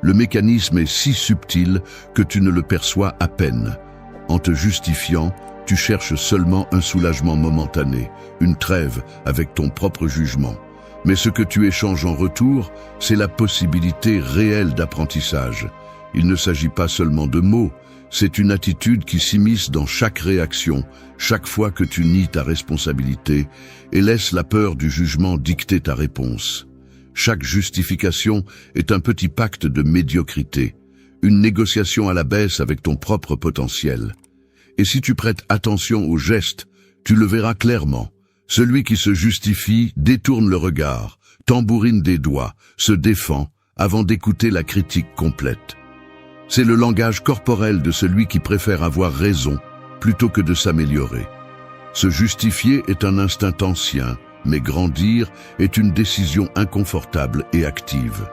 Le mécanisme est si subtil que tu ne le perçois à peine. En te justifiant, tu cherches seulement un soulagement momentané, une trêve avec ton propre jugement. Mais ce que tu échanges en retour, c'est la possibilité réelle d'apprentissage. Il ne s'agit pas seulement de mots, c'est une attitude qui s'immisce dans chaque réaction, chaque fois que tu nies ta responsabilité et laisses la peur du jugement dicter ta réponse. Chaque justification est un petit pacte de médiocrité, une négociation à la baisse avec ton propre potentiel. Et si tu prêtes attention aux gestes, tu le verras clairement. Celui qui se justifie détourne le regard, tambourine des doigts, se défend avant d'écouter la critique complète. C'est le langage corporel de celui qui préfère avoir raison plutôt que de s'améliorer. Se justifier est un instinct ancien, mais grandir est une décision inconfortable et active.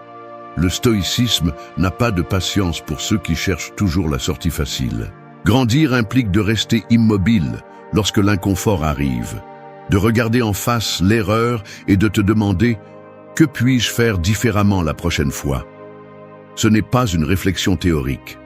Le stoïcisme n'a pas de patience pour ceux qui cherchent toujours la sortie facile. Grandir implique de rester immobile lorsque l'inconfort arrive, de regarder en face l'erreur et de te demander « Que puis-je faire différemment la prochaine fois ?» Ce n'est pas une réflexion théorique.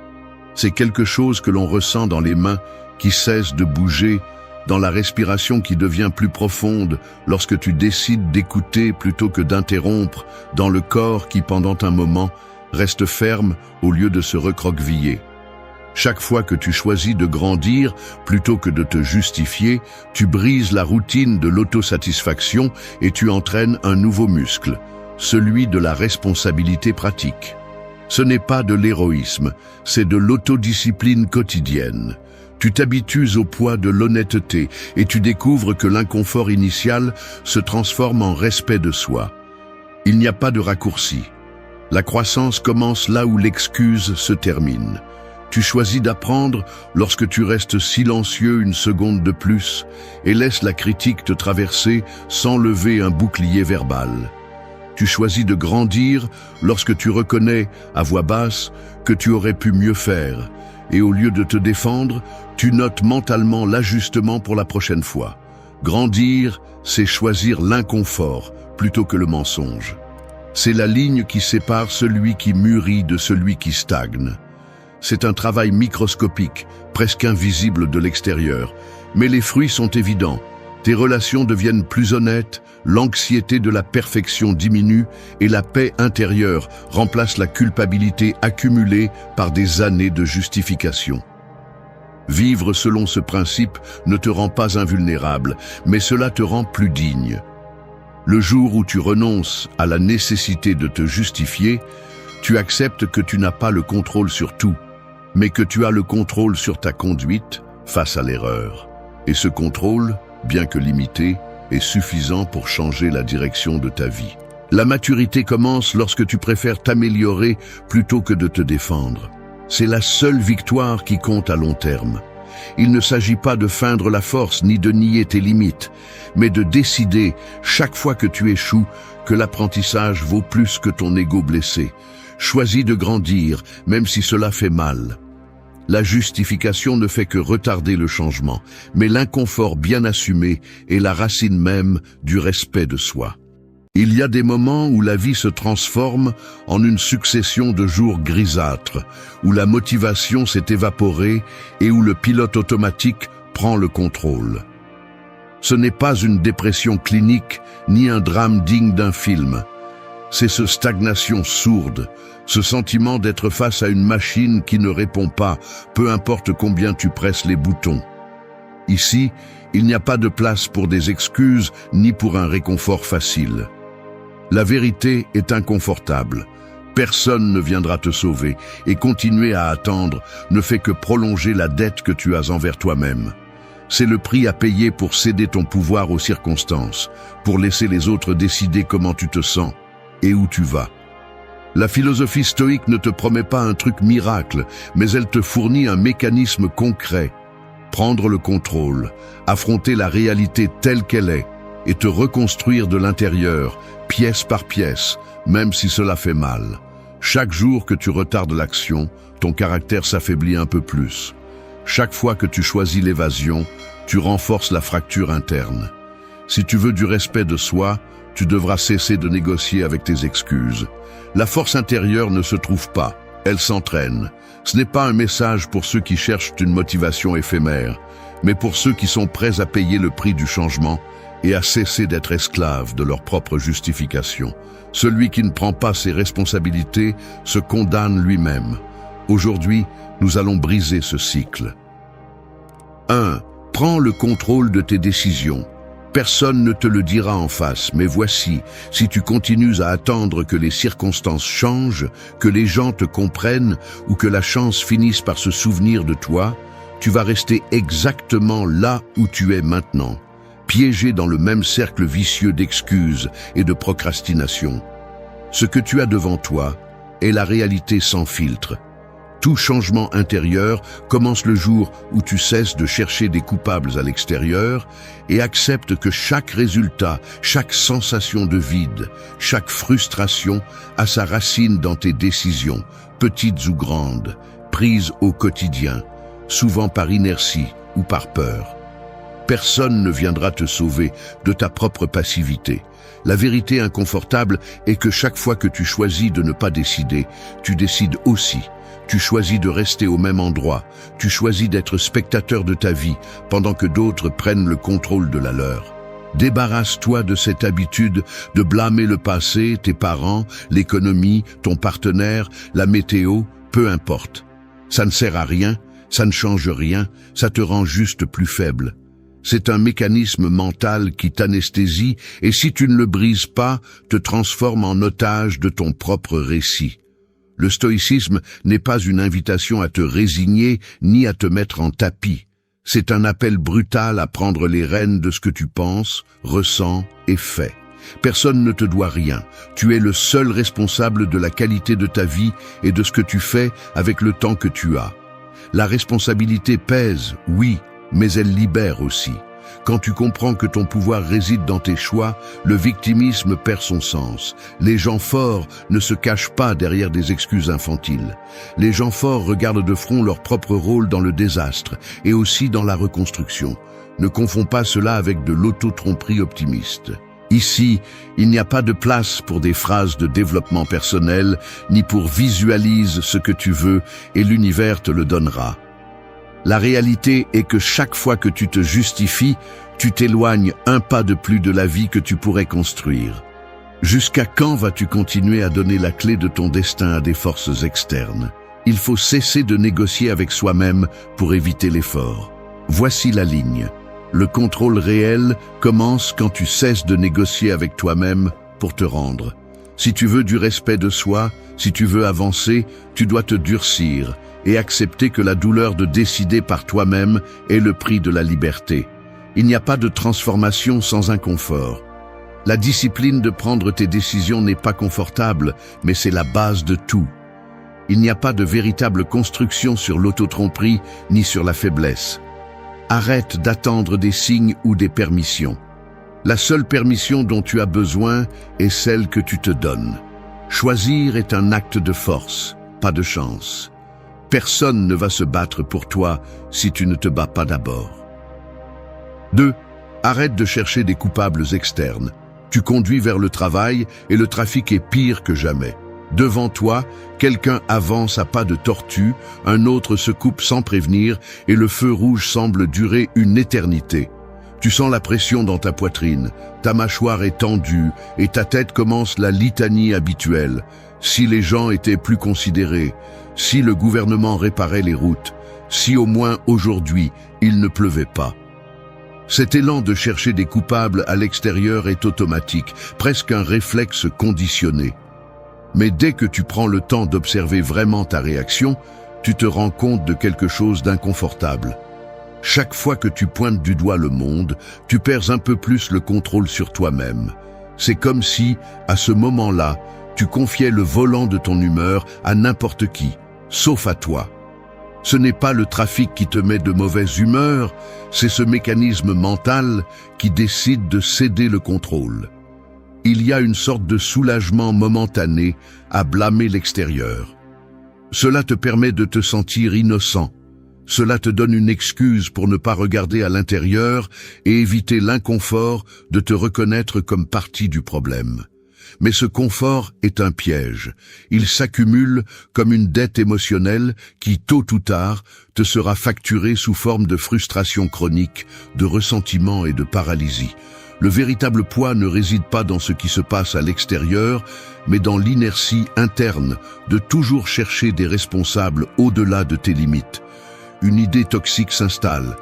C'est quelque chose que l'on ressent dans les mains qui cessent de bouger, dans la respiration qui devient plus profonde lorsque tu décides d'écouter plutôt que d'interrompre, dans le corps qui pendant un moment reste ferme au lieu de se recroqueviller. Chaque fois que tu choisis de grandir plutôt que de te justifier, tu brises la routine de l'autosatisfaction et tu entraînes un nouveau muscle, celui de la responsabilité pratique. Ce n'est pas de l'héroïsme, c'est de l'autodiscipline quotidienne. Tu t'habitues au poids de l'honnêteté et tu découvres que l'inconfort initial se transforme en respect de soi. Il n'y a pas de raccourci. La croissance commence là où l'excuse se termine. Tu choisis d'apprendre lorsque tu restes silencieux une seconde de plus et laisses la critique te traverser sans lever un bouclier verbal. Tu choisis de grandir lorsque tu reconnais, à voix basse, que tu aurais pu mieux faire. Et au lieu de te défendre, tu notes mentalement l'ajustement pour la prochaine fois. Grandir, c'est choisir l'inconfort plutôt que le mensonge. C'est la ligne qui sépare celui qui mûrit de celui qui stagne. C'est un travail microscopique, presque invisible de l'extérieur, mais les fruits sont évidents. Tes relations deviennent plus honnêtes, l'anxiété de la perfection diminue et la paix intérieure remplace la culpabilité accumulée par des années de justification. Vivre selon ce principe ne te rend pas invulnérable, mais cela te rend plus digne. Le jour où tu renonces à la nécessité de te justifier, tu acceptes que tu n'as pas le contrôle sur tout, mais que tu as le contrôle sur ta conduite face à l'erreur. Et ce contrôle, bien que limité, est suffisant pour changer la direction de ta vie. La maturité commence lorsque tu préfères t'améliorer plutôt que de te défendre. C'est la seule victoire qui compte à long terme. Il ne s'agit pas de feindre la force ni de nier tes limites, mais de décider, chaque fois que tu échoues, que l'apprentissage vaut plus que ton ego blessé. Choisis de grandir, même si cela fait mal. La justification ne fait que retarder le changement, mais l'inconfort bien assumé est la racine même du respect de soi. Il y a des moments où la vie se transforme en une succession de jours grisâtres, où la motivation s'est évaporée et où le pilote automatique prend le contrôle. Ce n'est pas une dépression clinique ni un drame digne d'un film. C'est ce stagnation sourde, ce sentiment d'être face à une machine qui ne répond pas, peu importe combien tu presses les boutons. Ici, il n'y a pas de place pour des excuses ni pour un réconfort facile. La vérité est inconfortable. Personne ne viendra te sauver et continuer à attendre ne fait que prolonger la dette que tu as envers toi-même. C'est le prix à payer pour céder ton pouvoir aux circonstances, pour laisser les autres décider comment tu te sens et où tu vas. La philosophie stoïque ne te promet pas un truc miracle, mais elle te fournit un mécanisme concret. Prendre le contrôle, affronter la réalité telle qu'elle est, et te reconstruire de l'intérieur, pièce par pièce, même si cela fait mal. Chaque jour que tu retardes l'action, ton caractère s'affaiblit un peu plus. Chaque fois que tu choisis l'évasion, tu renforces la fracture interne. Si tu veux du respect de soi, tu devras cesser de négocier avec tes excuses. La force intérieure ne se trouve pas, elle s'entraîne. Ce n'est pas un message pour ceux qui cherchent une motivation éphémère, mais pour ceux qui sont prêts à payer le prix du changement et à cesser d'être esclaves de leur propre justification. Celui qui ne prend pas ses responsabilités se condamne lui-même. Aujourd'hui, nous allons briser ce cycle. 1. Prends le contrôle de tes décisions. Personne ne te le dira en face, mais voici, si tu continues à attendre que les circonstances changent, que les gens te comprennent ou que la chance finisse par se souvenir de toi, tu vas rester exactement là où tu es maintenant, piégé dans le même cercle vicieux d'excuses et de procrastination. Ce que tu as devant toi est la réalité sans filtre. Tout changement intérieur commence le jour où tu cesses de chercher des coupables à l'extérieur et acceptes que chaque résultat, chaque sensation de vide, chaque frustration a sa racine dans tes décisions, petites ou grandes, prises au quotidien, souvent par inertie ou par peur. Personne ne viendra te sauver de ta propre passivité. La vérité inconfortable est que chaque fois que tu choisis de ne pas décider, tu décides aussi. Tu choisis de rester au même endroit, tu choisis d'être spectateur de ta vie pendant que d'autres prennent le contrôle de la leur. Débarrasse-toi de cette habitude de blâmer le passé, tes parents, l'économie, ton partenaire, la météo, peu importe. Ça ne sert à rien, ça ne change rien, ça te rend juste plus faible. C'est un mécanisme mental qui t'anesthésie et si tu ne le brises pas, te transforme en otage de ton propre récit. Le stoïcisme n'est pas une invitation à te résigner ni à te mettre en tapis. C'est un appel brutal à prendre les rênes de ce que tu penses, ressens et fais. Personne ne te doit rien. Tu es le seul responsable de la qualité de ta vie et de ce que tu fais avec le temps que tu as. La responsabilité pèse, oui, mais elle libère aussi. Quand tu comprends que ton pouvoir réside dans tes choix, le victimisme perd son sens. Les gens forts ne se cachent pas derrière des excuses infantiles. Les gens forts regardent de front leur propre rôle dans le désastre et aussi dans la reconstruction. Ne confonds pas cela avec de l'auto-tromperie optimiste. Ici, il n'y a pas de place pour des phrases de développement personnel, ni pour visualise ce que tu veux et l'univers te le donnera. La réalité est que chaque fois que tu te justifies, tu t'éloignes un pas de plus de la vie que tu pourrais construire. Jusqu'à quand vas-tu continuer à donner la clé de ton destin à des forces externes? Il faut cesser de négocier avec soi-même pour éviter l'effort. Voici la ligne. Le contrôle réel commence quand tu cesses de négocier avec toi-même pour te rendre. Si tu veux du respect de soi, si tu veux avancer, tu dois te durcir et accepter que la douleur de décider par toi-même est le prix de la liberté. Il n'y a pas de transformation sans inconfort. La discipline de prendre tes décisions n'est pas confortable, mais c'est la base de tout. Il n'y a pas de véritable construction sur l'autotromperie ni sur la faiblesse. Arrête d'attendre des signes ou des permissions. La seule permission dont tu as besoin est celle que tu te donnes. Choisir est un acte de force, pas de chance. Personne ne va se battre pour toi si tu ne te bats pas d'abord. 2. Arrête de chercher des coupables externes. Tu conduis vers le travail et le trafic est pire que jamais. Devant toi, quelqu'un avance à pas de tortue, un autre se coupe sans prévenir et le feu rouge semble durer une éternité. Tu sens la pression dans ta poitrine, ta mâchoire est tendue et ta tête commence la litanie habituelle. Si les gens étaient plus considérés, si le gouvernement réparait les routes, si au moins aujourd'hui il ne pleuvait pas. Cet élan de chercher des coupables à l'extérieur est automatique, presque un réflexe conditionné. Mais dès que tu prends le temps d'observer vraiment ta réaction, tu te rends compte de quelque chose d'inconfortable. Chaque fois que tu pointes du doigt le monde, tu perds un peu plus le contrôle sur toi-même. C'est comme si, à ce moment-là, tu confiais le volant de ton humeur à n'importe qui, sauf à toi. Ce n'est pas le trafic qui te met de mauvaise humeur, c'est ce mécanisme mental qui décide de céder le contrôle. Il y a une sorte de soulagement momentané à blâmer l'extérieur. Cela te permet de te sentir innocent. Cela te donne une excuse pour ne pas regarder à l'intérieur et éviter l'inconfort de te reconnaître comme partie du problème. Mais ce confort est un piège. Il s'accumule comme une dette émotionnelle qui, tôt ou tard, te sera facturée sous forme de frustration chronique, de ressentiment et de paralysie. Le véritable poids ne réside pas dans ce qui se passe à l'extérieur, mais dans l'inertie interne de toujours chercher des responsables au-delà de tes limites. Une idée toxique s'installe,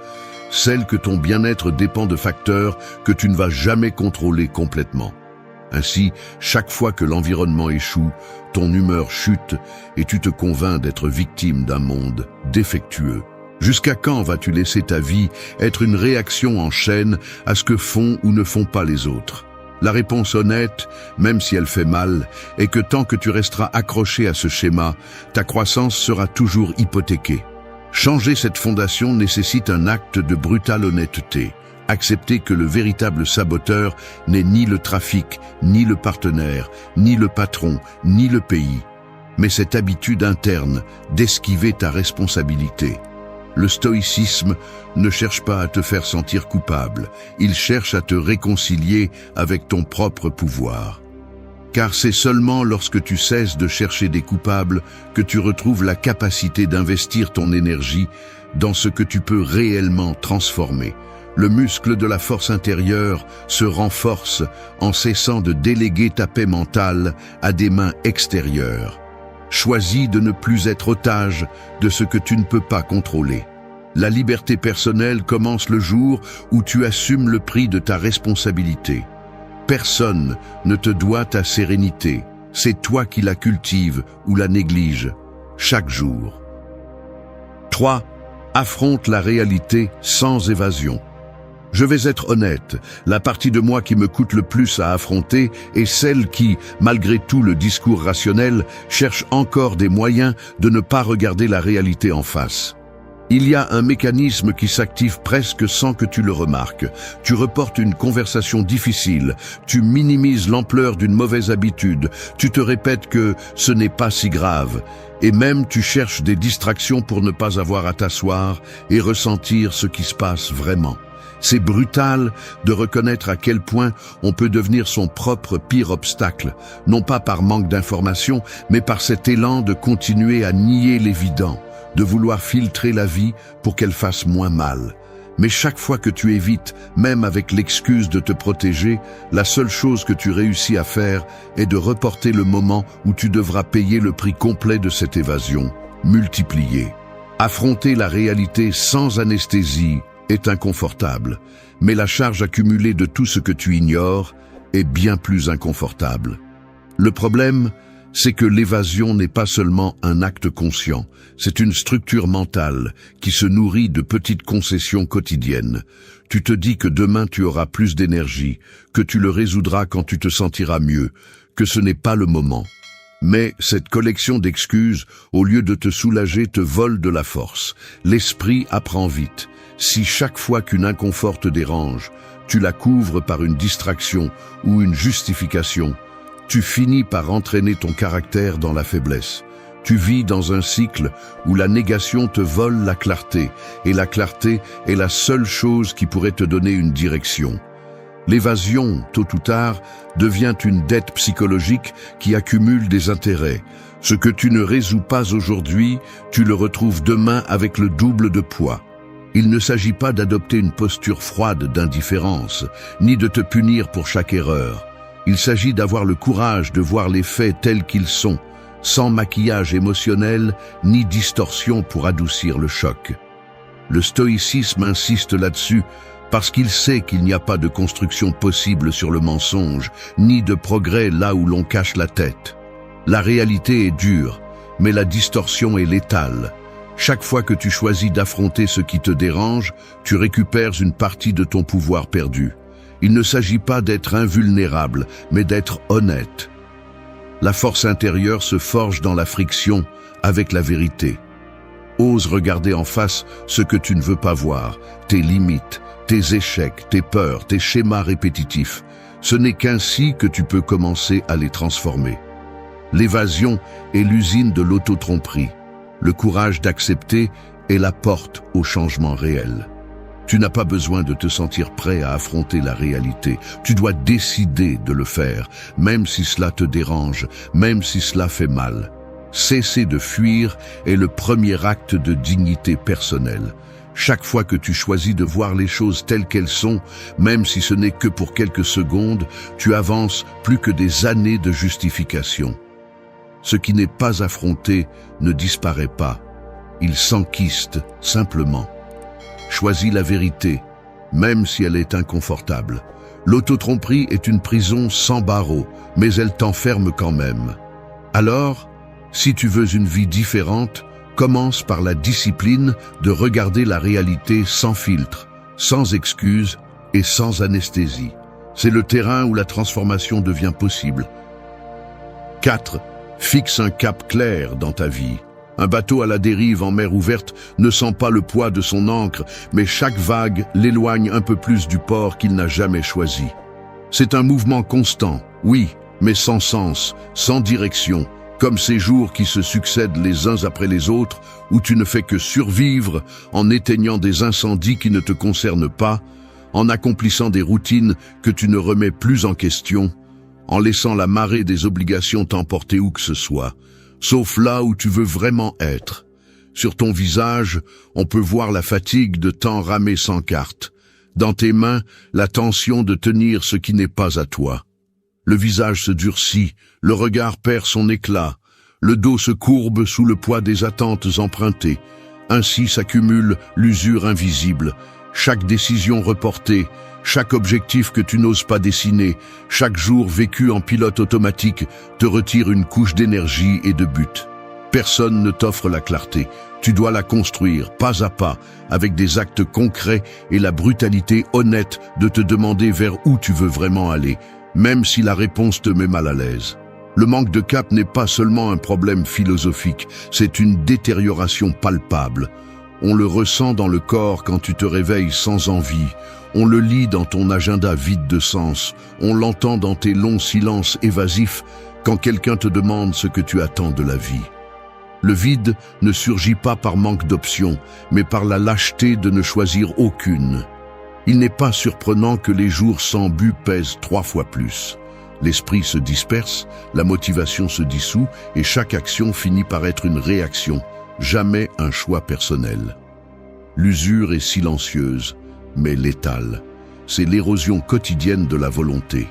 celle que ton bien-être dépend de facteurs que tu ne vas jamais contrôler complètement. Ainsi, chaque fois que l'environnement échoue, ton humeur chute et tu te convaincs d'être victime d'un monde défectueux. Jusqu'à quand vas-tu laisser ta vie être une réaction en chaîne à ce que font ou ne font pas les autres? La réponse honnête, même si elle fait mal, est que tant que tu resteras accroché à ce schéma, ta croissance sera toujours hypothéquée. Changer cette fondation nécessite un acte de brutale honnêteté. Accepter que le véritable saboteur n'est ni le trafic, ni le partenaire, ni le patron, ni le pays, mais cette habitude interne d'esquiver ta responsabilité. Le stoïcisme ne cherche pas à te faire sentir coupable, il cherche à te réconcilier avec ton propre pouvoir. Car c'est seulement lorsque tu cesses de chercher des coupables que tu retrouves la capacité d'investir ton énergie dans ce que tu peux réellement transformer. Le muscle de la force intérieure se renforce en cessant de déléguer ta paix mentale à des mains extérieures. Choisis de ne plus être otage de ce que tu ne peux pas contrôler. La liberté personnelle commence le jour où tu assumes le prix de ta responsabilité. Personne ne te doit ta sérénité. C'est toi qui la cultives ou la négliges chaque jour. 3. Affronte la réalité sans évasion. Je vais être honnête, la partie de moi qui me coûte le plus à affronter est celle qui, malgré tout le discours rationnel, cherche encore des moyens de ne pas regarder la réalité en face. Il y a un mécanisme qui s'active presque sans que tu le remarques. Tu reportes une conversation difficile, tu minimises l'ampleur d'une mauvaise habitude, tu te répètes que ce n'est pas si grave, et même tu cherches des distractions pour ne pas avoir à t'asseoir et ressentir ce qui se passe vraiment. C'est brutal de reconnaître à quel point on peut devenir son propre pire obstacle, non pas par manque d'information, mais par cet élan de continuer à nier l'évident, de vouloir filtrer la vie pour qu'elle fasse moins mal. Mais chaque fois que tu évites, même avec l'excuse de te protéger, la seule chose que tu réussis à faire est de reporter le moment où tu devras payer le prix complet de cette évasion, multiplié. Affronter la réalité sans anesthésie est inconfortable, mais la charge accumulée de tout ce que tu ignores est bien plus inconfortable. Le problème, c'est que l'évasion n'est pas seulement un acte conscient, c'est une structure mentale qui se nourrit de petites concessions quotidiennes. Tu te dis que demain tu auras plus d'énergie, que tu le résoudras quand tu te sentiras mieux, que ce n'est pas le moment. Mais cette collection d'excuses, au lieu de te soulager, te vole de la force. L'esprit apprend vite. Si chaque fois qu'une inconfort te dérange, tu la couvres par une distraction ou une justification, tu finis par entraîner ton caractère dans la faiblesse. Tu vis dans un cycle où la négation te vole la clarté, et la clarté est la seule chose qui pourrait te donner une direction. L'évasion, tôt ou tard, devient une dette psychologique qui accumule des intérêts. Ce que tu ne résous pas aujourd'hui, tu le retrouves demain avec le double de poids. Il ne s'agit pas d'adopter une posture froide d'indifférence, ni de te punir pour chaque erreur. Il s'agit d'avoir le courage de voir les faits tels qu'ils sont, sans maquillage émotionnel ni distorsion pour adoucir le choc. Le stoïcisme insiste là-dessus parce qu'il sait qu'il n'y a pas de construction possible sur le mensonge, ni de progrès là où l'on cache la tête. La réalité est dure, mais la distorsion est létale. Chaque fois que tu choisis d'affronter ce qui te dérange, tu récupères une partie de ton pouvoir perdu. Il ne s'agit pas d'être invulnérable, mais d'être honnête. La force intérieure se forge dans la friction avec la vérité. Ose regarder en face ce que tu ne veux pas voir, tes limites, tes échecs, tes peurs, tes schémas répétitifs. Ce n'est qu'ainsi que tu peux commencer à les transformer. L'évasion est l'usine de l'auto-tromperie. Le courage d'accepter est la porte au changement réel. Tu n'as pas besoin de te sentir prêt à affronter la réalité. Tu dois décider de le faire, même si cela te dérange, même si cela fait mal. Cesser de fuir est le premier acte de dignité personnelle. Chaque fois que tu choisis de voir les choses telles qu'elles sont, même si ce n'est que pour quelques secondes, tu avances plus que des années de justification. Ce qui n'est pas affronté ne disparaît pas. Il s'enquiste simplement. Choisis la vérité, même si elle est inconfortable. L'autotromperie est une prison sans barreaux, mais elle t'enferme quand même. Alors, si tu veux une vie différente, commence par la discipline de regarder la réalité sans filtre, sans excuses et sans anesthésie. C'est le terrain où la transformation devient possible. 4. Fixe un cap clair dans ta vie. Un bateau à la dérive en mer ouverte ne sent pas le poids de son ancre, mais chaque vague l'éloigne un peu plus du port qu'il n'a jamais choisi. C'est un mouvement constant, oui, mais sans sens, sans direction, comme ces jours qui se succèdent les uns après les autres, où tu ne fais que survivre en éteignant des incendies qui ne te concernent pas, en accomplissant des routines que tu ne remets plus en question, en laissant la marée des obligations t'emporter où que ce soit, sauf là où tu veux vraiment être. Sur ton visage, on peut voir la fatigue de temps ramé sans carte. Dans tes mains, la tension de tenir ce qui n'est pas à toi. Le visage se durcit, le regard perd son éclat, le dos se courbe sous le poids des attentes empruntées. Ainsi s'accumule l'usure invisible. Chaque décision reportée, chaque objectif que tu n'oses pas dessiner, chaque jour vécu en pilote automatique te retire une couche d'énergie et de but. Personne ne t'offre la clarté. Tu dois la construire, pas à pas, avec des actes concrets et la brutalité honnête de te demander vers où tu veux vraiment aller, même si la réponse te met mal à l'aise. Le manque de cap n'est pas seulement un problème philosophique, c'est une détérioration palpable. On le ressent dans le corps quand tu te réveilles sans envie, on le lit dans ton agenda vide de sens, on l'entend dans tes longs silences évasifs quand quelqu'un te demande ce que tu attends de la vie. Le vide ne surgit pas par manque d'options, mais par la lâcheté de ne choisir aucune. Il n'est pas surprenant que les jours sans but pèsent 3 fois plus. L'esprit se disperse, la motivation se dissout et chaque action finit par être une réaction, jamais un choix personnel. L'usure est silencieuse, mais létale. C'est l'érosion quotidienne de la volonté.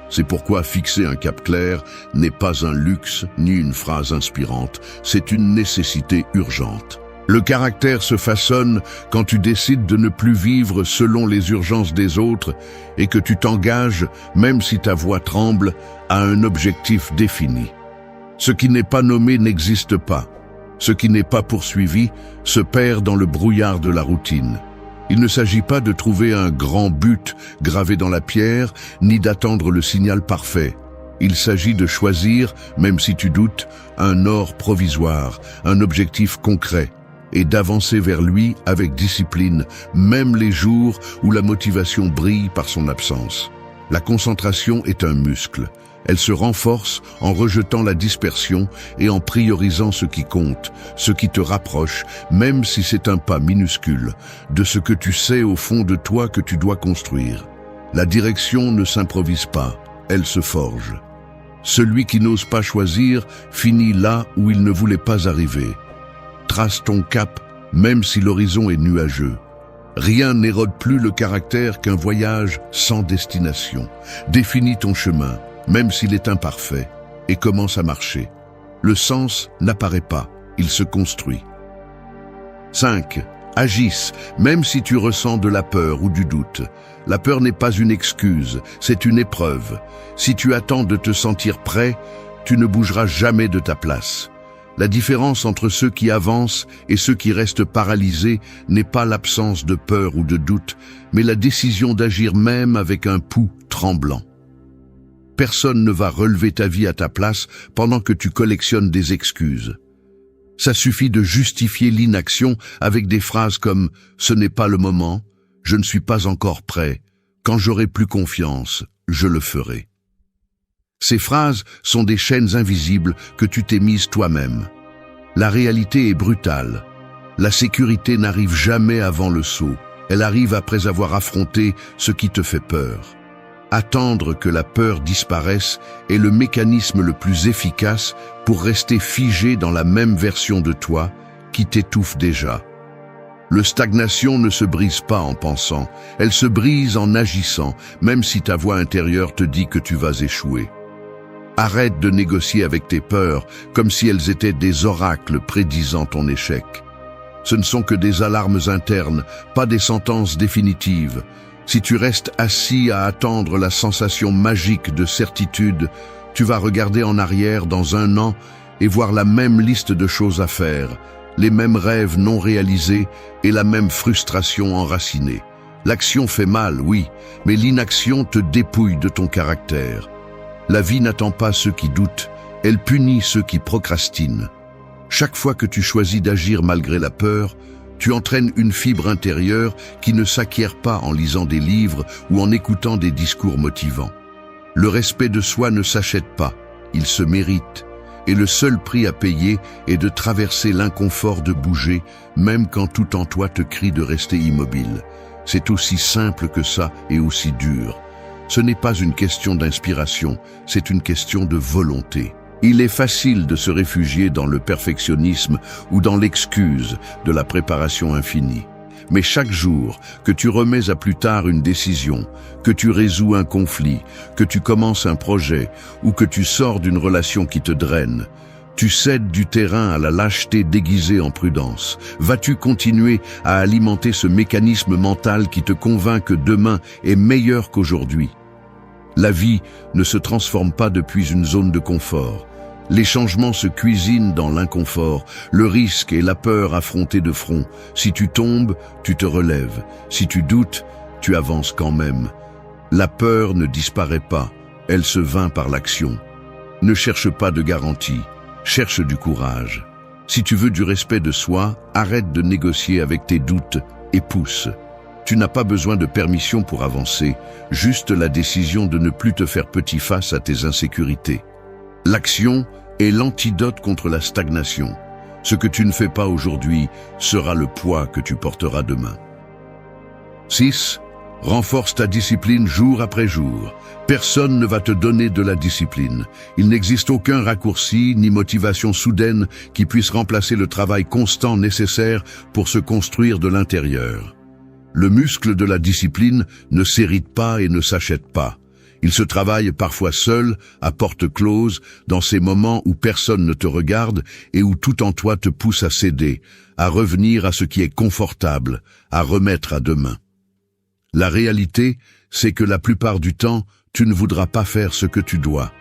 C'est pourquoi fixer un cap clair n'est pas un luxe ni une phrase inspirante, c'est une nécessité urgente. Le caractère se façonne quand tu décides de ne plus vivre selon les urgences des autres et que tu t'engages, même si ta voix tremble, à un objectif défini. Ce qui n'est pas nommé n'existe pas. Ce qui n'est pas poursuivi se perd dans le brouillard de la routine. Il ne s'agit pas de trouver un grand but gravé dans la pierre, ni d'attendre le signal parfait. Il s'agit de choisir, même si tu doutes, un or provisoire, un objectif concret, et d'avancer vers lui avec discipline, même les jours où la motivation brille par son absence. La concentration est un muscle. Elle se renforce en rejetant la dispersion et en priorisant ce qui compte, ce qui te rapproche, même si c'est un pas minuscule, de ce que tu sais au fond de toi que tu dois construire. La direction ne s'improvise pas, elle se forge. Celui qui n'ose pas choisir finit là où il ne voulait pas arriver. Trace ton cap, même si l'horizon est nuageux. Rien n'érode plus le caractère qu'un voyage sans destination. Définis ton chemin, même s'il est imparfait, et commence à marcher. Le sens n'apparaît pas, il se construit. 5. Agisse, même si tu ressens de la peur ou du doute. La peur n'est pas une excuse, c'est une épreuve. Si tu attends de te sentir prêt, tu ne bougeras jamais de ta place. La différence entre ceux qui avancent et ceux qui restent paralysés n'est pas l'absence de peur ou de doute, mais la décision d'agir même avec un pouls tremblant. Personne ne va relever ta vie à ta place pendant que tu collectionnes des excuses. Ça suffit de justifier l'inaction avec des phrases comme « ce n'est pas le moment »,« je ne suis pas encore prêt »,« quand j'aurai plus confiance, je le ferai ». Ces phrases sont des chaînes invisibles que tu t'es mises toi-même. La réalité est brutale. La sécurité n'arrive jamais avant le saut. Elle arrive après avoir affronté ce qui te fait peur. Attendre que la peur disparaisse est le mécanisme le plus efficace pour rester figé dans la même version de toi qui t'étouffe déjà. Le stagnation ne se brise pas en pensant, elle se brise en agissant, même si ta voix intérieure te dit que tu vas échouer. Arrête de négocier avec tes peurs comme si elles étaient des oracles prédisant ton échec. Ce ne sont que des alarmes internes, pas des sentences définitives. Si tu restes assis à attendre la sensation magique de certitude, tu vas regarder en arrière dans 1 an et voir la même liste de choses à faire, les mêmes rêves non réalisés et la même frustration enracinée. L'action fait mal, oui, mais l'inaction te dépouille de ton caractère. La vie n'attend pas ceux qui doutent, elle punit ceux qui procrastinent. Chaque fois que tu choisis d'agir malgré la peur, tu entraînes une fibre intérieure qui ne s'acquiert pas en lisant des livres ou en écoutant des discours motivants. Le respect de soi ne s'achète pas, il se mérite. Et le seul prix à payer est de traverser l'inconfort de bouger, même quand tout en toi te crie de rester immobile. C'est aussi simple que ça et aussi dur. Ce n'est pas une question d'inspiration, c'est une question de volonté. Il est facile de se réfugier dans le perfectionnisme ou dans l'excuse de la préparation infinie. Mais chaque jour que tu remets à plus tard une décision, que tu résous un conflit, que tu commences un projet ou que tu sors d'une relation qui te draine, tu cèdes du terrain à la lâcheté déguisée en prudence. Vas-tu continuer à alimenter ce mécanisme mental qui te convainc que demain est meilleur qu'aujourd'hui? La vie ne se transforme pas depuis une zone de confort. Les changements se cuisinent dans l'inconfort, le risque et la peur affrontés de front. Si tu tombes, tu te relèves. Si tu doutes, tu avances quand même. La peur ne disparaît pas, elle se vainc par l'action. Ne cherche pas de garantie, cherche du courage. Si tu veux du respect de soi, arrête de négocier avec tes doutes et pousse. Tu n'as pas besoin de permission pour avancer, juste la décision de ne plus te faire petit face à tes insécurités. L'action est l'antidote contre la stagnation. Ce que tu ne fais pas aujourd'hui sera le poids que tu porteras demain. 6. Renforce ta discipline jour après jour. Personne ne va te donner de la discipline. Il n'existe aucun raccourci ni motivation soudaine qui puisse remplacer le travail constant nécessaire pour se construire de l'intérieur. Le muscle de la discipline ne s'hérite pas et ne s'achète pas. Il se travaille parfois seul, à porte close, dans ces moments où personne ne te regarde et où tout en toi te pousse à céder, à revenir à ce qui est confortable, à remettre à demain. La réalité, c'est que la plupart du temps, tu ne voudras pas faire ce que tu dois.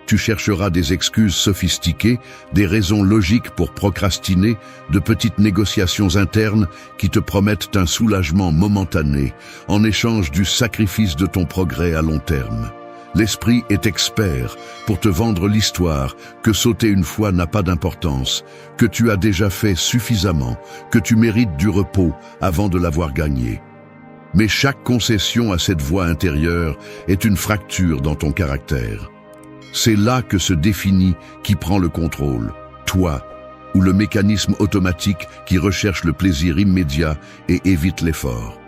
Tu chercheras des excuses sophistiquées, des raisons logiques pour procrastiner, de petites négociations internes qui te promettent un soulagement momentané, en échange du sacrifice de ton progrès à long terme. L'esprit est expert pour te vendre l'histoire que sauter une fois n'a pas d'importance, que tu as déjà fait suffisamment, que tu mérites du repos avant de l'avoir gagné. Mais chaque concession à cette voix intérieure est une fracture dans ton caractère. C'est là que se définit qui prend le contrôle, toi ou le mécanisme automatique qui recherche le plaisir immédiat et évite l'effort.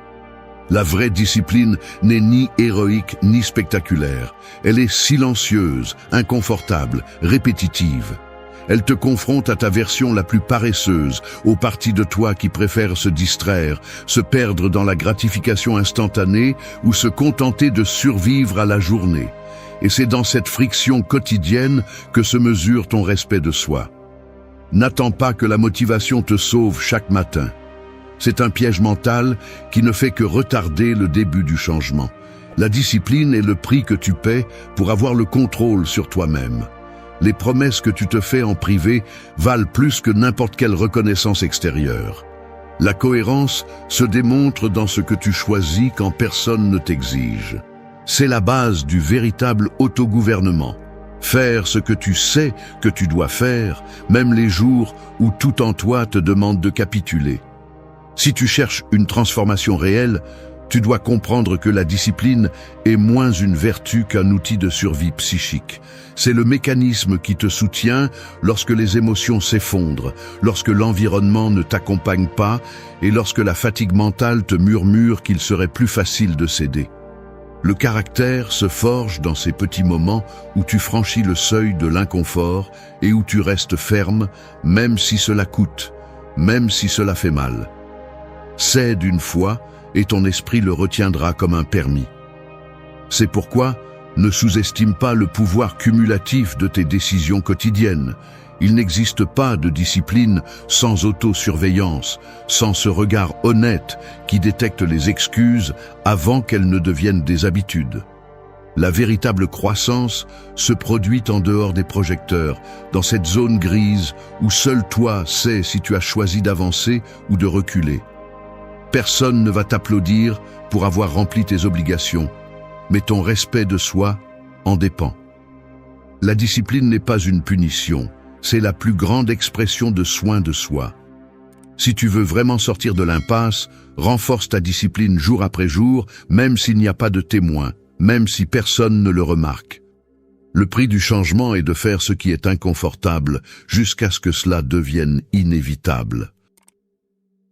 La vraie discipline n'est ni héroïque ni spectaculaire. Elle est silencieuse, inconfortable, répétitive. Elle te confronte à ta version la plus paresseuse, aux parties de toi qui préfèrent se distraire, se perdre dans la gratification instantanée ou se contenter de survivre à la journée. Et c'est dans cette friction quotidienne que se mesure ton respect de soi. N'attends pas que la motivation te sauve chaque matin. C'est un piège mental qui ne fait que retarder le début du changement. La discipline est le prix que tu paies pour avoir le contrôle sur toi-même. Les promesses que tu te fais en privé valent plus que n'importe quelle reconnaissance extérieure. La cohérence se démontre dans ce que tu choisis quand personne ne t'exige. C'est la base du véritable autogouvernement. Faire ce que tu sais que tu dois faire, même les jours où tout en toi te demande de capituler. Si tu cherches une transformation réelle, tu dois comprendre que la discipline est moins une vertu qu'un outil de survie psychique. C'est le mécanisme qui te soutient lorsque les émotions s'effondrent, lorsque l'environnement ne t'accompagne pas et lorsque la fatigue mentale te murmure qu'il serait plus facile de céder. Le caractère se forge dans ces petits moments où tu franchis le seuil de l'inconfort et où tu restes ferme, même si cela coûte, même si cela fait mal. Cède une fois et ton esprit le retiendra comme un permis. C'est pourquoi ne sous-estime pas le pouvoir cumulatif de tes décisions quotidiennes. Il n'existe pas de discipline sans autosurveillance, sans ce regard honnête qui détecte les excuses avant qu'elles ne deviennent des habitudes. La véritable croissance se produit en dehors des projecteurs, dans cette zone grise où seul toi sais si tu as choisi d'avancer ou de reculer. Personne ne va t'applaudir pour avoir rempli tes obligations, mais ton respect de soi en dépend. La discipline n'est pas une punition, c'est la plus grande expression de soin de soi. Si tu veux vraiment sortir de l'impasse, renforce ta discipline jour après jour, même s'il n'y a pas de témoin, même si personne ne le remarque. Le prix du changement est de faire ce qui est inconfortable jusqu'à ce que cela devienne inévitable.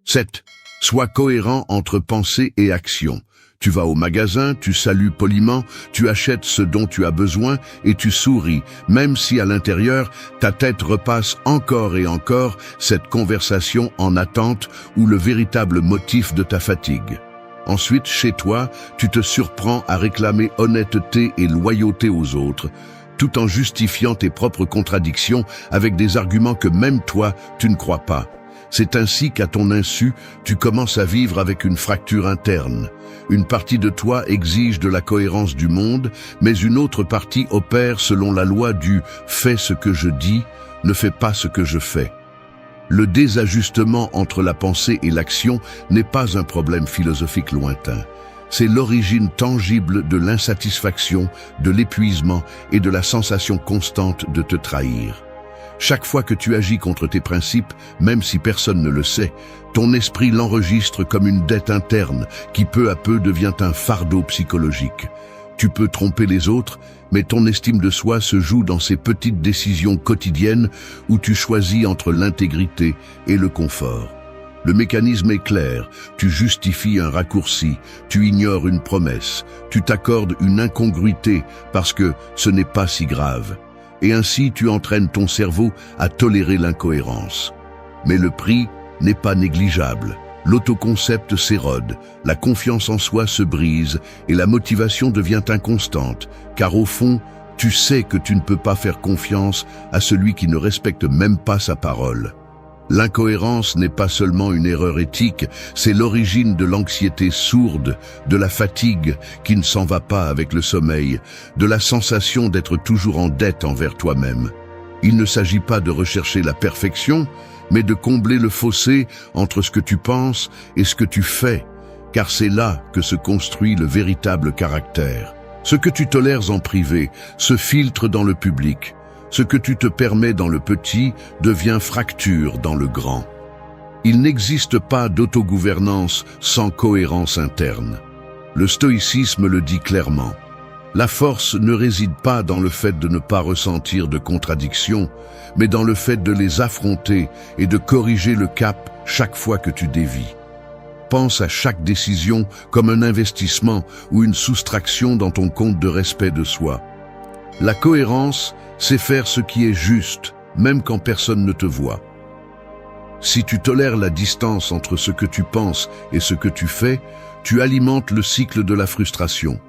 7. Sois cohérent entre pensée et action. Tu vas au magasin, tu salues poliment, tu achètes ce dont tu as besoin et tu souris, même si à l'intérieur, ta tête repasse encore et encore cette conversation en attente ou le véritable motif de ta fatigue. Ensuite, chez toi, tu te surprends à réclamer honnêteté et loyauté aux autres, tout en justifiant tes propres contradictions avec des arguments que même toi, tu ne crois pas. C'est ainsi qu'à ton insu, tu commences à vivre avec une fracture interne. Une partie de toi exige de la cohérence du monde, mais une autre partie opère selon la loi du « fais ce que je dis, ne fais pas ce que je fais ». Le désajustement entre la pensée et l'action n'est pas un problème philosophique lointain. C'est l'origine tangible de l'insatisfaction, de l'épuisement et de la sensation constante de te trahir. Chaque fois que tu agis contre tes principes, même si personne ne le sait, ton esprit l'enregistre comme une dette interne qui peu à peu devient un fardeau psychologique. Tu peux tromper les autres, mais ton estime de soi se joue dans ces petites décisions quotidiennes où tu choisis entre l'intégrité et le confort. Le mécanisme est clair, tu justifies un raccourci, tu ignores une promesse, tu t'accordes une incongruité parce que ce n'est pas si grave. Et ainsi tu entraînes ton cerveau à tolérer l'incohérence. Mais le prix n'est pas négligeable. L'autoconcept s'érode, la confiance en soi se brise et la motivation devient inconstante, car au fond, tu sais que tu ne peux pas faire confiance à celui qui ne respecte même pas sa parole. L'incohérence n'est pas seulement une erreur éthique, c'est l'origine de l'anxiété sourde, de la fatigue qui ne s'en va pas avec le sommeil, de la sensation d'être toujours en dette envers toi-même. Il ne s'agit pas de rechercher la perfection, mais de combler le fossé entre ce que tu penses et ce que tu fais, car c'est là que se construit le véritable caractère. Ce que tu tolères en privé se filtre dans le public. Ce que tu te permets dans le petit devient fracture dans le grand. Il n'existe pas d'autogouvernance sans cohérence interne. Le stoïcisme le dit clairement. La force ne réside pas dans le fait de ne pas ressentir de contradictions, mais dans le fait de les affronter et de corriger le cap chaque fois que tu dévies. Pense à chaque décision comme un investissement ou une soustraction dans ton compte de respect de soi. La cohérence, c'est faire ce qui est juste, même quand personne ne te voit. Si tu tolères la distance entre ce que tu penses et ce que tu fais, tu alimentes le cycle de la frustration.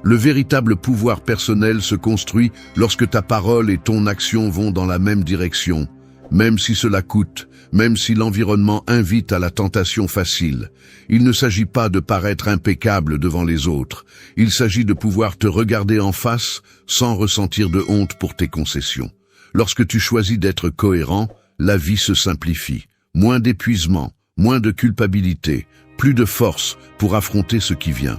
Le véritable pouvoir personnel se construit lorsque ta parole et ton action vont dans la même direction, même si cela coûte, même si l'environnement invite à la tentation facile. Il ne s'agit pas de paraître impeccable devant les autres, il s'agit de pouvoir te regarder en face sans ressentir de honte pour tes concessions. Lorsque tu choisis d'être cohérent, la vie se simplifie. Moins d'épuisement, moins de culpabilité, plus de force pour affronter ce qui vient.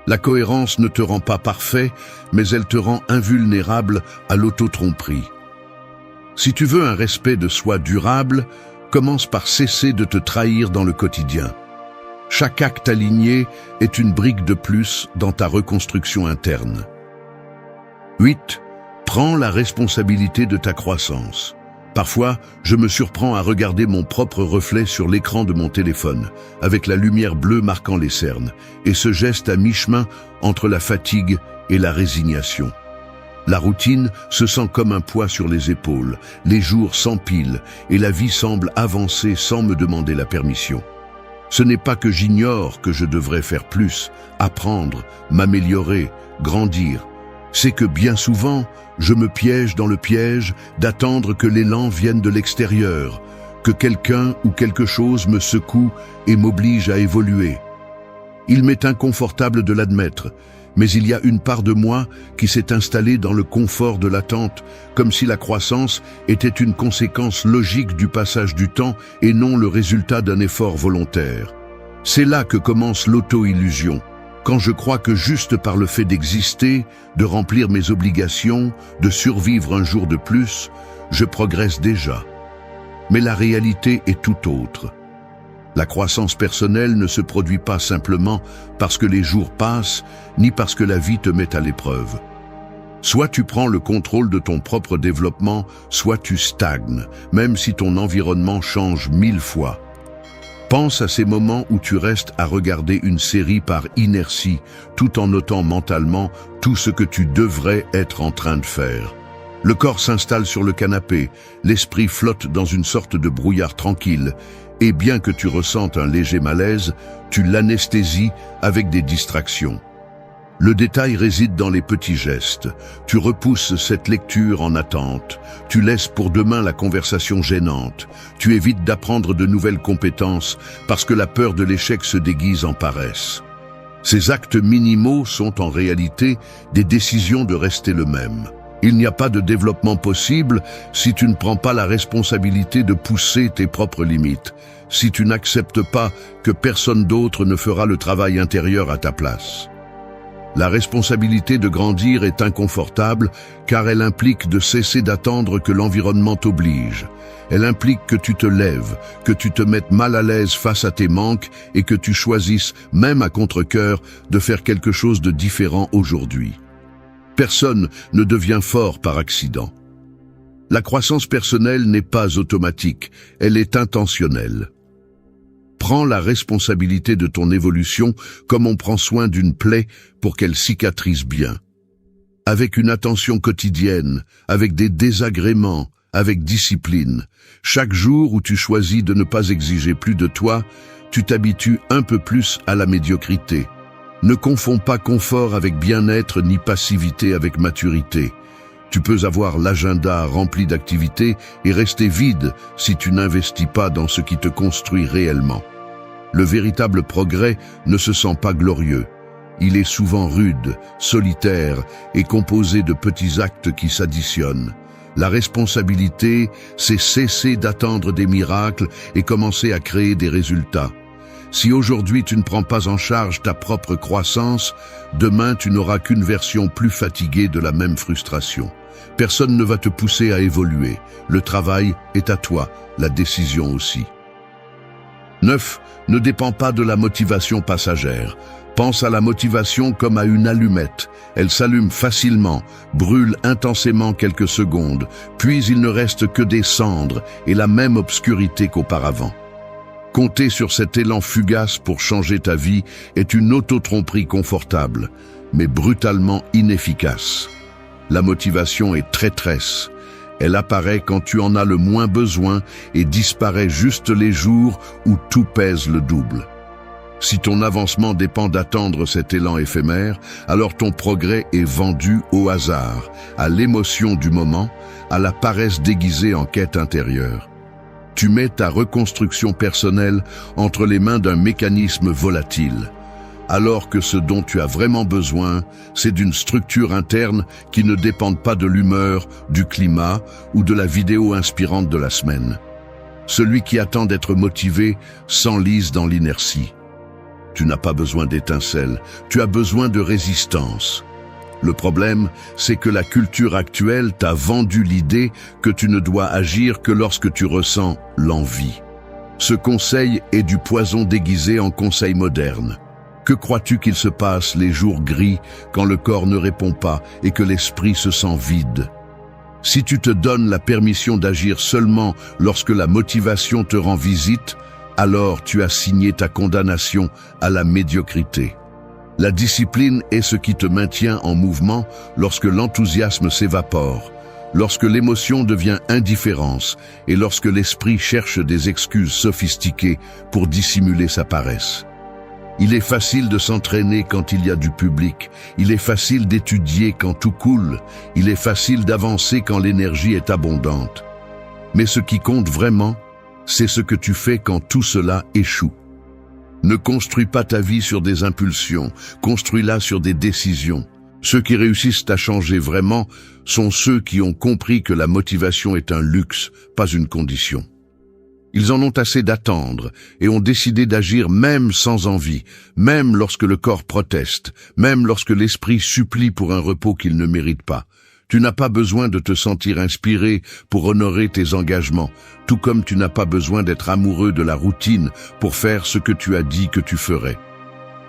La cohérence ne te rend pas parfait, mais elle te rend invulnérable à l'auto-tromperie. Si tu veux un respect de soi durable, commence par cesser de te trahir dans le quotidien. Chaque acte aligné est une brique de plus dans ta reconstruction interne. 8. Prends la responsabilité de ta croissance. Parfois, je me surprends à regarder mon propre reflet sur l'écran de mon téléphone, avec la lumière bleue marquant les cernes, et ce geste à mi-chemin entre la fatigue et la résignation. La routine se sent comme un poids sur les épaules, les jours s'empilent et la vie semble avancer sans me demander la permission. Ce n'est pas que j'ignore que je devrais faire plus, apprendre, m'améliorer, grandir. C'est que bien souvent, je me piège dans le piège d'attendre que l'élan vienne de l'extérieur, que quelqu'un ou quelque chose me secoue et m'oblige à évoluer. Il m'est inconfortable de l'admettre, mais il y a une part de moi qui s'est installée dans le confort de l'attente, comme si la croissance était une conséquence logique du passage du temps et non le résultat d'un effort volontaire. C'est là que commence l'auto-illusion, quand je crois que juste par le fait d'exister, de remplir mes obligations, de survivre un jour de plus, je progresse déjà. Mais la réalité est tout autre. La croissance personnelle ne se produit pas simplement parce que les jours passent, ni parce que la vie te met à l'épreuve. Soit tu prends le contrôle de ton propre développement, soit tu stagnes, même si ton environnement change 1000 fois. Pense à ces moments où tu restes à regarder une série par inertie, tout en notant mentalement tout ce que tu devrais être en train de faire. Le corps s'installe sur le canapé, l'esprit flotte dans une sorte de brouillard tranquille, et bien que tu ressentes un léger malaise, tu l'anesthésies avec des distractions. Le détail réside dans les petits gestes. Tu repousses cette lecture en attente. Tu laisses pour demain la conversation gênante. Tu évites d'apprendre de nouvelles compétences parce que la peur de l'échec se déguise en paresse. Ces actes minimaux sont en réalité des décisions de rester le même. Il n'y a pas de développement possible si tu ne prends pas la responsabilité de pousser tes propres limites, si tu n'acceptes pas que personne d'autre ne fera le travail intérieur à ta place. La responsabilité de grandir est inconfortable car elle implique de cesser d'attendre que l'environnement t'oblige. Elle implique que tu te lèves, que tu te mettes mal à l'aise face à tes manques et que tu choisisses, même à contre-cœur, de faire quelque chose de différent aujourd'hui. Personne ne devient fort par accident. La croissance personnelle n'est pas automatique, elle est intentionnelle. Prends la responsabilité de ton évolution comme on prend soin d'une plaie pour qu'elle cicatrise bien. Avec une attention quotidienne, avec des désagréments, avec discipline. Chaque jour où tu choisis de ne pas exiger plus de toi, tu t'habitues un peu plus à la médiocrité. Ne confonds pas confort avec bien-être ni passivité avec maturité. Tu peux avoir l'agenda rempli d'activités et rester vide si tu n'investis pas dans ce qui te construit réellement. Le véritable progrès ne se sent pas glorieux. Il est souvent rude, solitaire et composé de petits actes qui s'additionnent. La responsabilité, c'est cesser d'attendre des miracles et commencer à créer des résultats. Si aujourd'hui tu ne prends pas en charge ta propre croissance, demain tu n'auras qu'une version plus fatiguée de la même frustration. Personne ne va te pousser à évoluer. Le travail est à toi, la décision aussi. 9. Ne dépend pas de la motivation passagère. Pense à la motivation comme à une allumette. Elle s'allume facilement, brûle intensément quelques secondes, puis il ne reste que des cendres et la même obscurité qu'auparavant. Compter sur cet élan fugace pour changer ta vie est une autotromperie confortable, mais brutalement inefficace. La motivation est traîtresse. Elle apparaît quand tu en as le moins besoin et disparaît juste les jours où tout pèse le double. Si ton avancement dépend d'attendre cet élan éphémère, alors ton progrès est vendu au hasard, à l'émotion du moment, à la paresse déguisée en quête intérieure. Tu mets ta reconstruction personnelle entre les mains d'un mécanisme volatile, alors que ce dont tu as vraiment besoin, c'est d'une structure interne qui ne dépende pas de l'humeur, du climat ou de la vidéo inspirante de la semaine. Celui qui attend d'être motivé s'enlise dans l'inertie. Tu n'as pas besoin d'étincelles, tu as besoin de résistance. Le problème, c'est que la culture actuelle t'a vendu l'idée que tu ne dois agir que lorsque tu ressens l'envie. Ce conseil est du poison déguisé en conseil moderne. Que crois-tu qu'il se passe les jours gris quand le corps ne répond pas et que l'esprit se sent vide? Si tu te donnes la permission d'agir seulement lorsque la motivation te rend visite, alors tu as signé ta condamnation à la médiocrité. La discipline est ce qui te maintient en mouvement lorsque l'enthousiasme s'évapore. lorsque l'émotion devient indifférence et lorsque l'esprit cherche des excuses sophistiquées pour dissimuler sa paresse. Il est facile de s'entraîner quand il y a du public, il est facile d'étudier quand tout coule, il est facile d'avancer quand l'énergie est abondante. Mais ce qui compte vraiment, c'est ce que tu fais quand tout cela échoue. Ne construis pas ta vie sur des impulsions, construis-la sur des décisions. Ceux qui réussissent à changer vraiment sont ceux qui ont compris que la motivation est un luxe, pas une condition. Ils en ont assez d'attendre et ont décidé d'agir même sans envie, même lorsque le corps proteste, même lorsque l'esprit supplie pour un repos qu'il ne mérite pas. Tu n'as pas besoin de te sentir inspiré pour honorer tes engagements, tout comme tu n'as pas besoin d'être amoureux de la routine pour faire ce que tu as dit que tu ferais.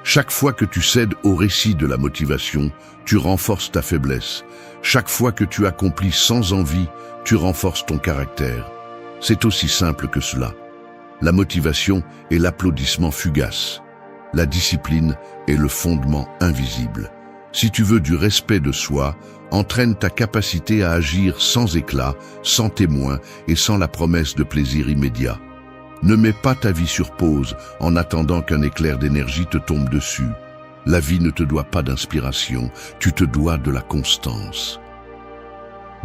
Chaque fois que tu cèdes au récit de la motivation, tu renforces ta faiblesse. Chaque fois que tu accomplis sans envie, tu renforces ton caractère. C'est aussi simple que cela. La motivation est l'applaudissement fugace. La discipline est le fondement invisible. Si tu veux du respect de soi, entraîne ta capacité à agir sans éclat, sans témoin et sans la promesse de plaisir immédiat. Ne mets pas ta vie sur pause en attendant qu'un éclair d'énergie te tombe dessus. La vie ne te doit pas d'inspiration, tu te dois de la constance.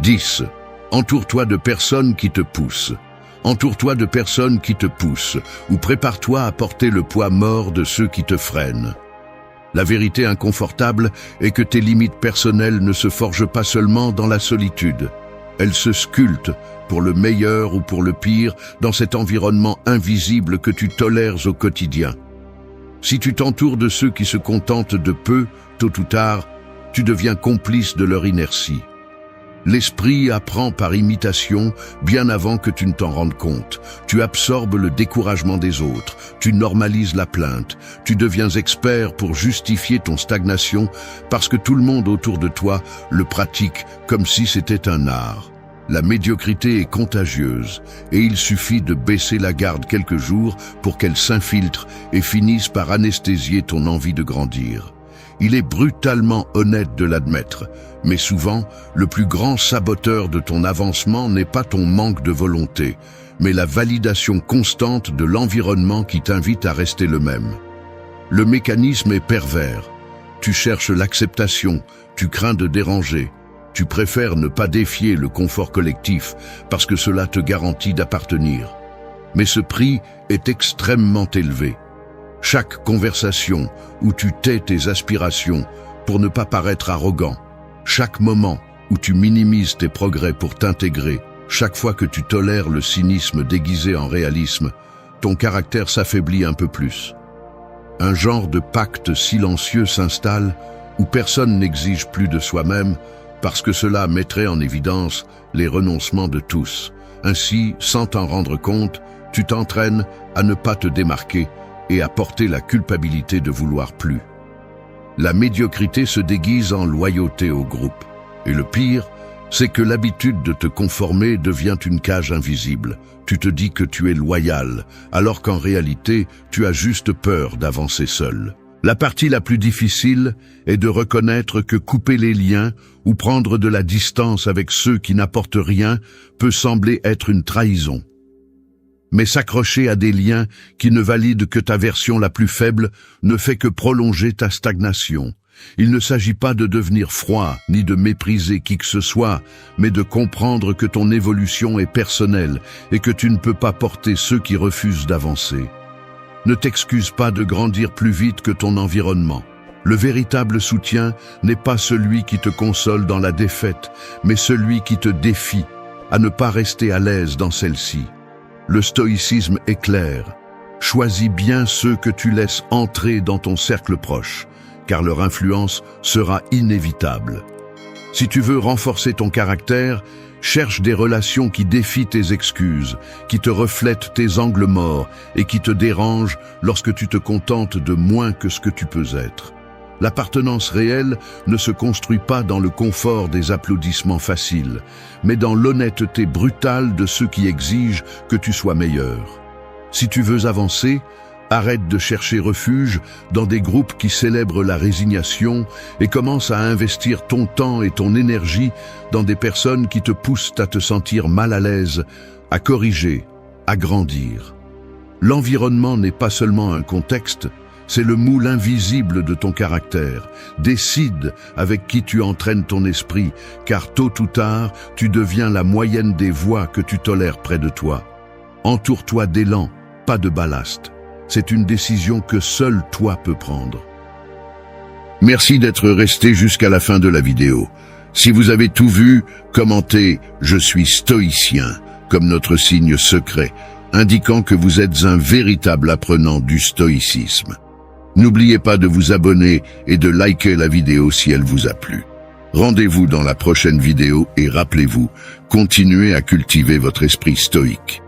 10. Entoure-toi de personnes qui te poussent. Entoure-toi de personnes qui te poussent, ou prépare-toi à porter le poids mort de ceux qui te freinent. La vérité inconfortable est que tes limites personnelles ne se forgent pas seulement dans la solitude. Elles se sculptent, pour le meilleur ou pour le pire, dans cet environnement invisible que tu tolères au quotidien. Si tu t'entoures de ceux qui se contentent de peu, tôt ou tard, tu deviens complice de leur inertie. L'esprit apprend par imitation bien avant que tu ne t'en rendes compte. Tu absorbes le découragement des autres, tu normalises la plainte, tu deviens expert pour justifier ton stagnation parce que tout le monde autour de toi le pratique comme si c'était un art. La médiocrité est contagieuse et il suffit de baisser la garde quelques jours pour qu'elle s'infiltre et finisse par anesthésier ton envie de grandir. Il est brutalement honnête de l'admettre, mais souvent, le plus grand saboteur de ton avancement n'est pas ton manque de volonté, mais la validation constante de l'environnement qui t'invite à rester le même. Le mécanisme est pervers. Tu cherches l'acceptation, tu crains de déranger, tu préfères ne pas défier le confort collectif parce que cela te garantit d'appartenir. Mais ce prix est extrêmement élevé. Chaque conversation où tu tais tes aspirations pour ne pas paraître arrogant, chaque moment où tu minimises tes progrès pour t'intégrer, chaque fois que tu tolères le cynisme déguisé en réalisme, ton caractère s'affaiblit un peu plus. Un genre de pacte silencieux s'installe où personne n'exige plus de soi-même parce que cela mettrait en évidence les renoncements de tous. Ainsi, sans t'en rendre compte, tu t'entraînes à ne pas te démarquer et à porter la culpabilité de vouloir plus. La médiocrité se déguise en loyauté au groupe. Et le pire, c'est que l'habitude de te conformer devient une cage invisible. Tu te dis que tu es loyal, alors qu'en réalité, tu as juste peur d'avancer seul. La partie la plus difficile est de reconnaître que couper les liens ou prendre de la distance avec ceux qui n'apportent rien peut sembler être une trahison. Mais s'accrocher à des liens qui ne valident que ta version la plus faible ne fait que prolonger ta stagnation. Il ne s'agit pas de devenir froid ni de mépriser qui que ce soit, mais de comprendre que ton évolution est personnelle et que tu ne peux pas porter ceux qui refusent d'avancer. Ne t'excuse pas de grandir plus vite que ton environnement. Le véritable soutien n'est pas celui qui te console dans la défaite, mais celui qui te défie à ne pas rester à l'aise dans celle-ci. Le stoïcisme est clair. Choisis bien ceux que tu laisses entrer dans ton cercle proche, car leur influence sera inévitable. Si tu veux renforcer ton caractère, cherche des relations qui défient tes excuses, qui te reflètent tes angles morts et qui te dérangent lorsque tu te contentes de moins que ce que tu peux être. L'appartenance réelle ne se construit pas dans le confort des applaudissements faciles, mais dans l'honnêteté brutale de ceux qui exigent que tu sois meilleur. Si tu veux avancer, Arrête de chercher refuge dans des groupes qui célèbrent la résignation et commence à investir ton temps et ton énergie dans des personnes qui te poussent à te sentir mal à l'aise, à corriger, à grandir. L'environnement n'est pas seulement un contexte, c'est le moule invisible de ton caractère. Décide avec qui tu entraînes ton esprit, car tôt ou tard, tu deviens la moyenne des voix que tu tolères près de toi. Entoure-toi d'élan, pas de ballast. C'est une décision que seul toi peux prendre. Merci d'être resté jusqu'à la fin de la vidéo. Si vous avez tout vu, commentez « Je suis stoïcien » comme notre signe secret, indiquant que vous êtes un véritable apprenant du stoïcisme. N'oubliez pas de vous abonner et de liker la vidéo si elle vous a plu. Rendez-vous dans la prochaine vidéo et rappelez-vous, continuez à cultiver votre esprit stoïque.